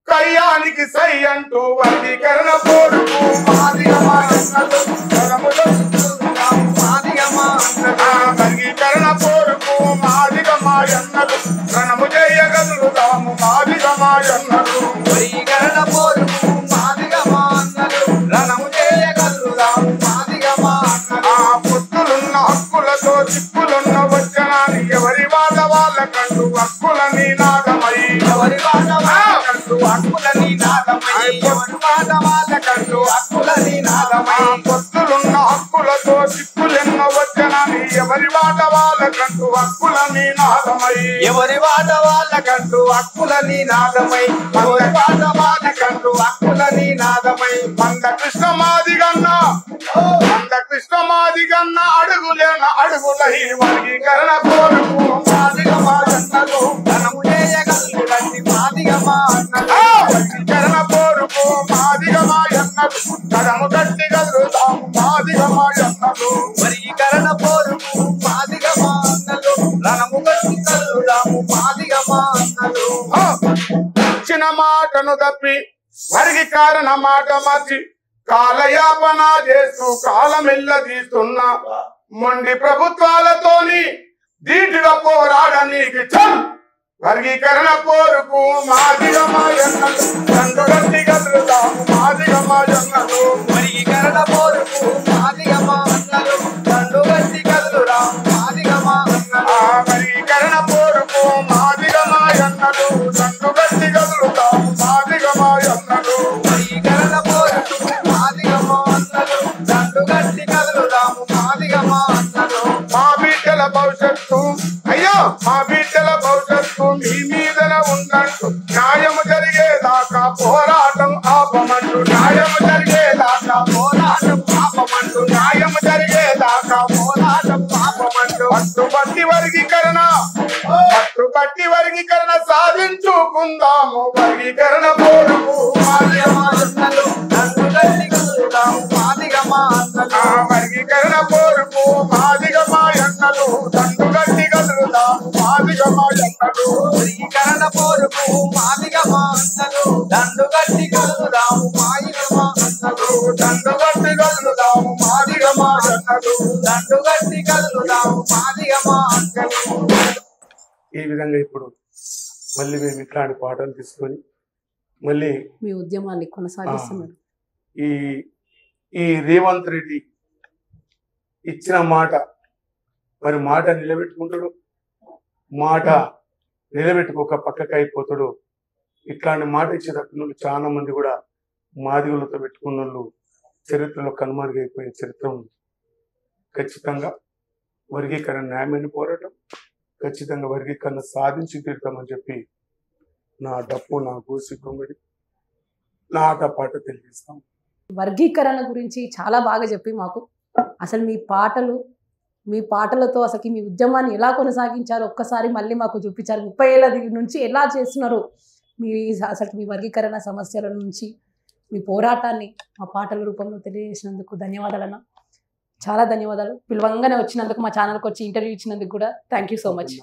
[SPEAKER 2] కయ్యానికి సై అంటూ వర్గీకరణ పోరుకు
[SPEAKER 3] మాదిగా మా అన్నలు, రణము దొక్కగలుగుతాము మాదిగా మా అన్నలు.
[SPEAKER 2] వర్గీకరణ పోరుకు మాదిగా మాయన్నలు, రణము చేయగలుగుతాము మాదిగా మాయన్నలు.
[SPEAKER 3] వర్గీకరణ పోరుకు మాదిగా మా అన్నలు, రణము చేయగలుగుతాము మాదిగా మా అన్నలు.
[SPEAKER 2] పొత్తులున్న హక్కులతో చిక్కులున్న వచ్చనాన్ని ఎవరి వాద వాళ్ళకంటూ హక్కుల నినాదమై,
[SPEAKER 3] ఎవరి మాట వాళ్ళకంటూ హక్కుల నినాదమై, ఎవరి మాట వాళ్ళకంటూ హక్కుల నినాదమై.
[SPEAKER 2] పొత్తులున్న హక్కులతో చిక్కులెన్న వచ్చనాన్ని ఎవరి వాద వాళ్ళకంటూ హక్కుల నినాదమై,
[SPEAKER 3] ఎవరి మాట వాళ్ళకంటూ హక్కుల నినాదమై, ఎవరి మాట వాళ్ళకంటూ హక్కుల నినాదమై.
[SPEAKER 2] మంద కృష్ణ మాదిగన్న, మంద కృష్ణ మాదిగన్న అడుగులేన అడుగులై వర్గీకరణ కోరుకు
[SPEAKER 3] మాదిగా మా అన్నలు, ధనము చేయగలుగుతండి మాదిగా మా అన్నలు.
[SPEAKER 2] వర్గీకరణ కోరుకు మాదిగ మాయన్నలు, కడము గట్టి గదులుతాము మాదిగ మాయన్నలు.
[SPEAKER 3] వర్గీకరణ పోరుకు మాదిగా మా అన్నలు, రణము గట్టి కలుగుదాము మాదిగా మా అన్నలు.
[SPEAKER 2] ఇచ్చిన మాటను తప్పి వర్గీకరణ మాట మార్చి కాలయాపన చేస్తూ కాలమిల్ల తీస్తున్న మొండి ప్రభుత్వాలతోని ధీటుగా పోరాడనీకి చల్. వర్గీకరణ పోరుకు మాదిగ మాయన్నలు, దండు గట్టి గదులుతాము మాదిగ మాయన్నలు.
[SPEAKER 3] వర్గీకరణ పోరుకు మాదిగా మా అన్నలు, దండు గట్టి కదులుదాము మాదిగా మా అన్నలు.
[SPEAKER 2] వర్గీకరణ పోరుకు మాదిగ మాయన్నలు, దండు గట్టి గదులుతాము మాదిగ మాయన్నలు.
[SPEAKER 3] వర్గీకరణ పోరుకు మాదిగా మా అన్నలు, దండు గట్టి కదులుదాము మాదిగా మా అన్నలు.
[SPEAKER 2] మా బిడ్డల భవిష్యత్తు అయ్యో, మా బిడ్డల భవిష్యత్తు మీ మీదన ఉన్నట్టు న్యాయము జరిగేదాకా పోరాటం ఆపమంటూ, న్యాయము జరిగేదాకా
[SPEAKER 3] పోరాటం పాపమంటూ,
[SPEAKER 2] న్యాయము జరిగేదాకా
[SPEAKER 3] పోరాటం పాపమంటూ.
[SPEAKER 2] పట్టుబట్టి వర్గీకరణ, పట్టుబట్టి వర్గీకరణ సాధించుకుందాము. వర్గీకరణ పోరుకు
[SPEAKER 3] మాదిగా మా అన్నలు, దండు గట్టి కదులుదాము మాదిగా మా అన్నలు.
[SPEAKER 2] వర్గీకరణ పోరుకు మాదిగ మాయన్నలు, దండు గట్టి గదులుదాము మాదిగ మాయన్నలు.
[SPEAKER 3] వర్గీకరణ పోరుకు మాదిగా మా అన్నలు, దండు గట్టి కదులుదాము మాదిగా మా అన్నలు.
[SPEAKER 2] దండు గట్టి గదులుదాము మాదిగ మాయన్నలు.
[SPEAKER 3] దండు గట్టి కదులుదాము మాదిగా మా అన్నలు.
[SPEAKER 2] ఈ విధంగా ఇప్పుడు మళ్ళీ మేము ఇట్లాంటి పాటలు తీసుకొని మళ్ళీ
[SPEAKER 1] మీ ఉద్యమాన్ని కొనసాగిస్తున్నారు.
[SPEAKER 2] ఈ ఈ రేవంత్ రెడ్డి ఇచ్చిన మాట మరి మాట నిలబెట్టుకుంటాడు, మాట నిలబెట్టుకోక పక్కకి అయిపోతాడు. ఇట్లాంటి మాట ఇచ్చేటప్పుడు వాళ్ళు చాలా మంది కూడా మాదిగలతో పెట్టుకున్న వాళ్ళు చరిత్రలో కనుమరుగైపోయిన చరిత్ర ఉంది. ఖచ్చితంగా వర్గీకరణ న్యాయమైన పోరాటం, ఖచ్చితంగా వర్గీకరణ సాధించి తీరుతామని చెప్పి నా డప్పు, నా గోసి గుమ్మడి, నా ఆట పాట తెలియజేస్తాం.
[SPEAKER 1] వర్గీకరణ గురించి చాలా బాగా చెప్పి మాకు అసలు మీ పాటలతో అసలు మీ ఉద్యమాన్ని ఎలా కొనసాగించారో ఒక్కసారి మళ్ళీ మాకు చూపించారు. 30 ఏళ్ళ నుంచి ఎలా చేస్తున్నారు అసలు మీ వర్గీకరణ సమస్యల నుంచి మీ పోరాటాన్ని మా పాటల రూపంలో తెలియజేసినందుకు ధన్యవాదాలన్నా. చాలా ధన్యవాదాలు. పిలవంగానే వచ్చినందుకు, మా ఛానల్కి వచ్చి ఇంటర్వ్యూ ఇచ్చినందుకు కూడా థ్యాంక్ యూ సో మచ్.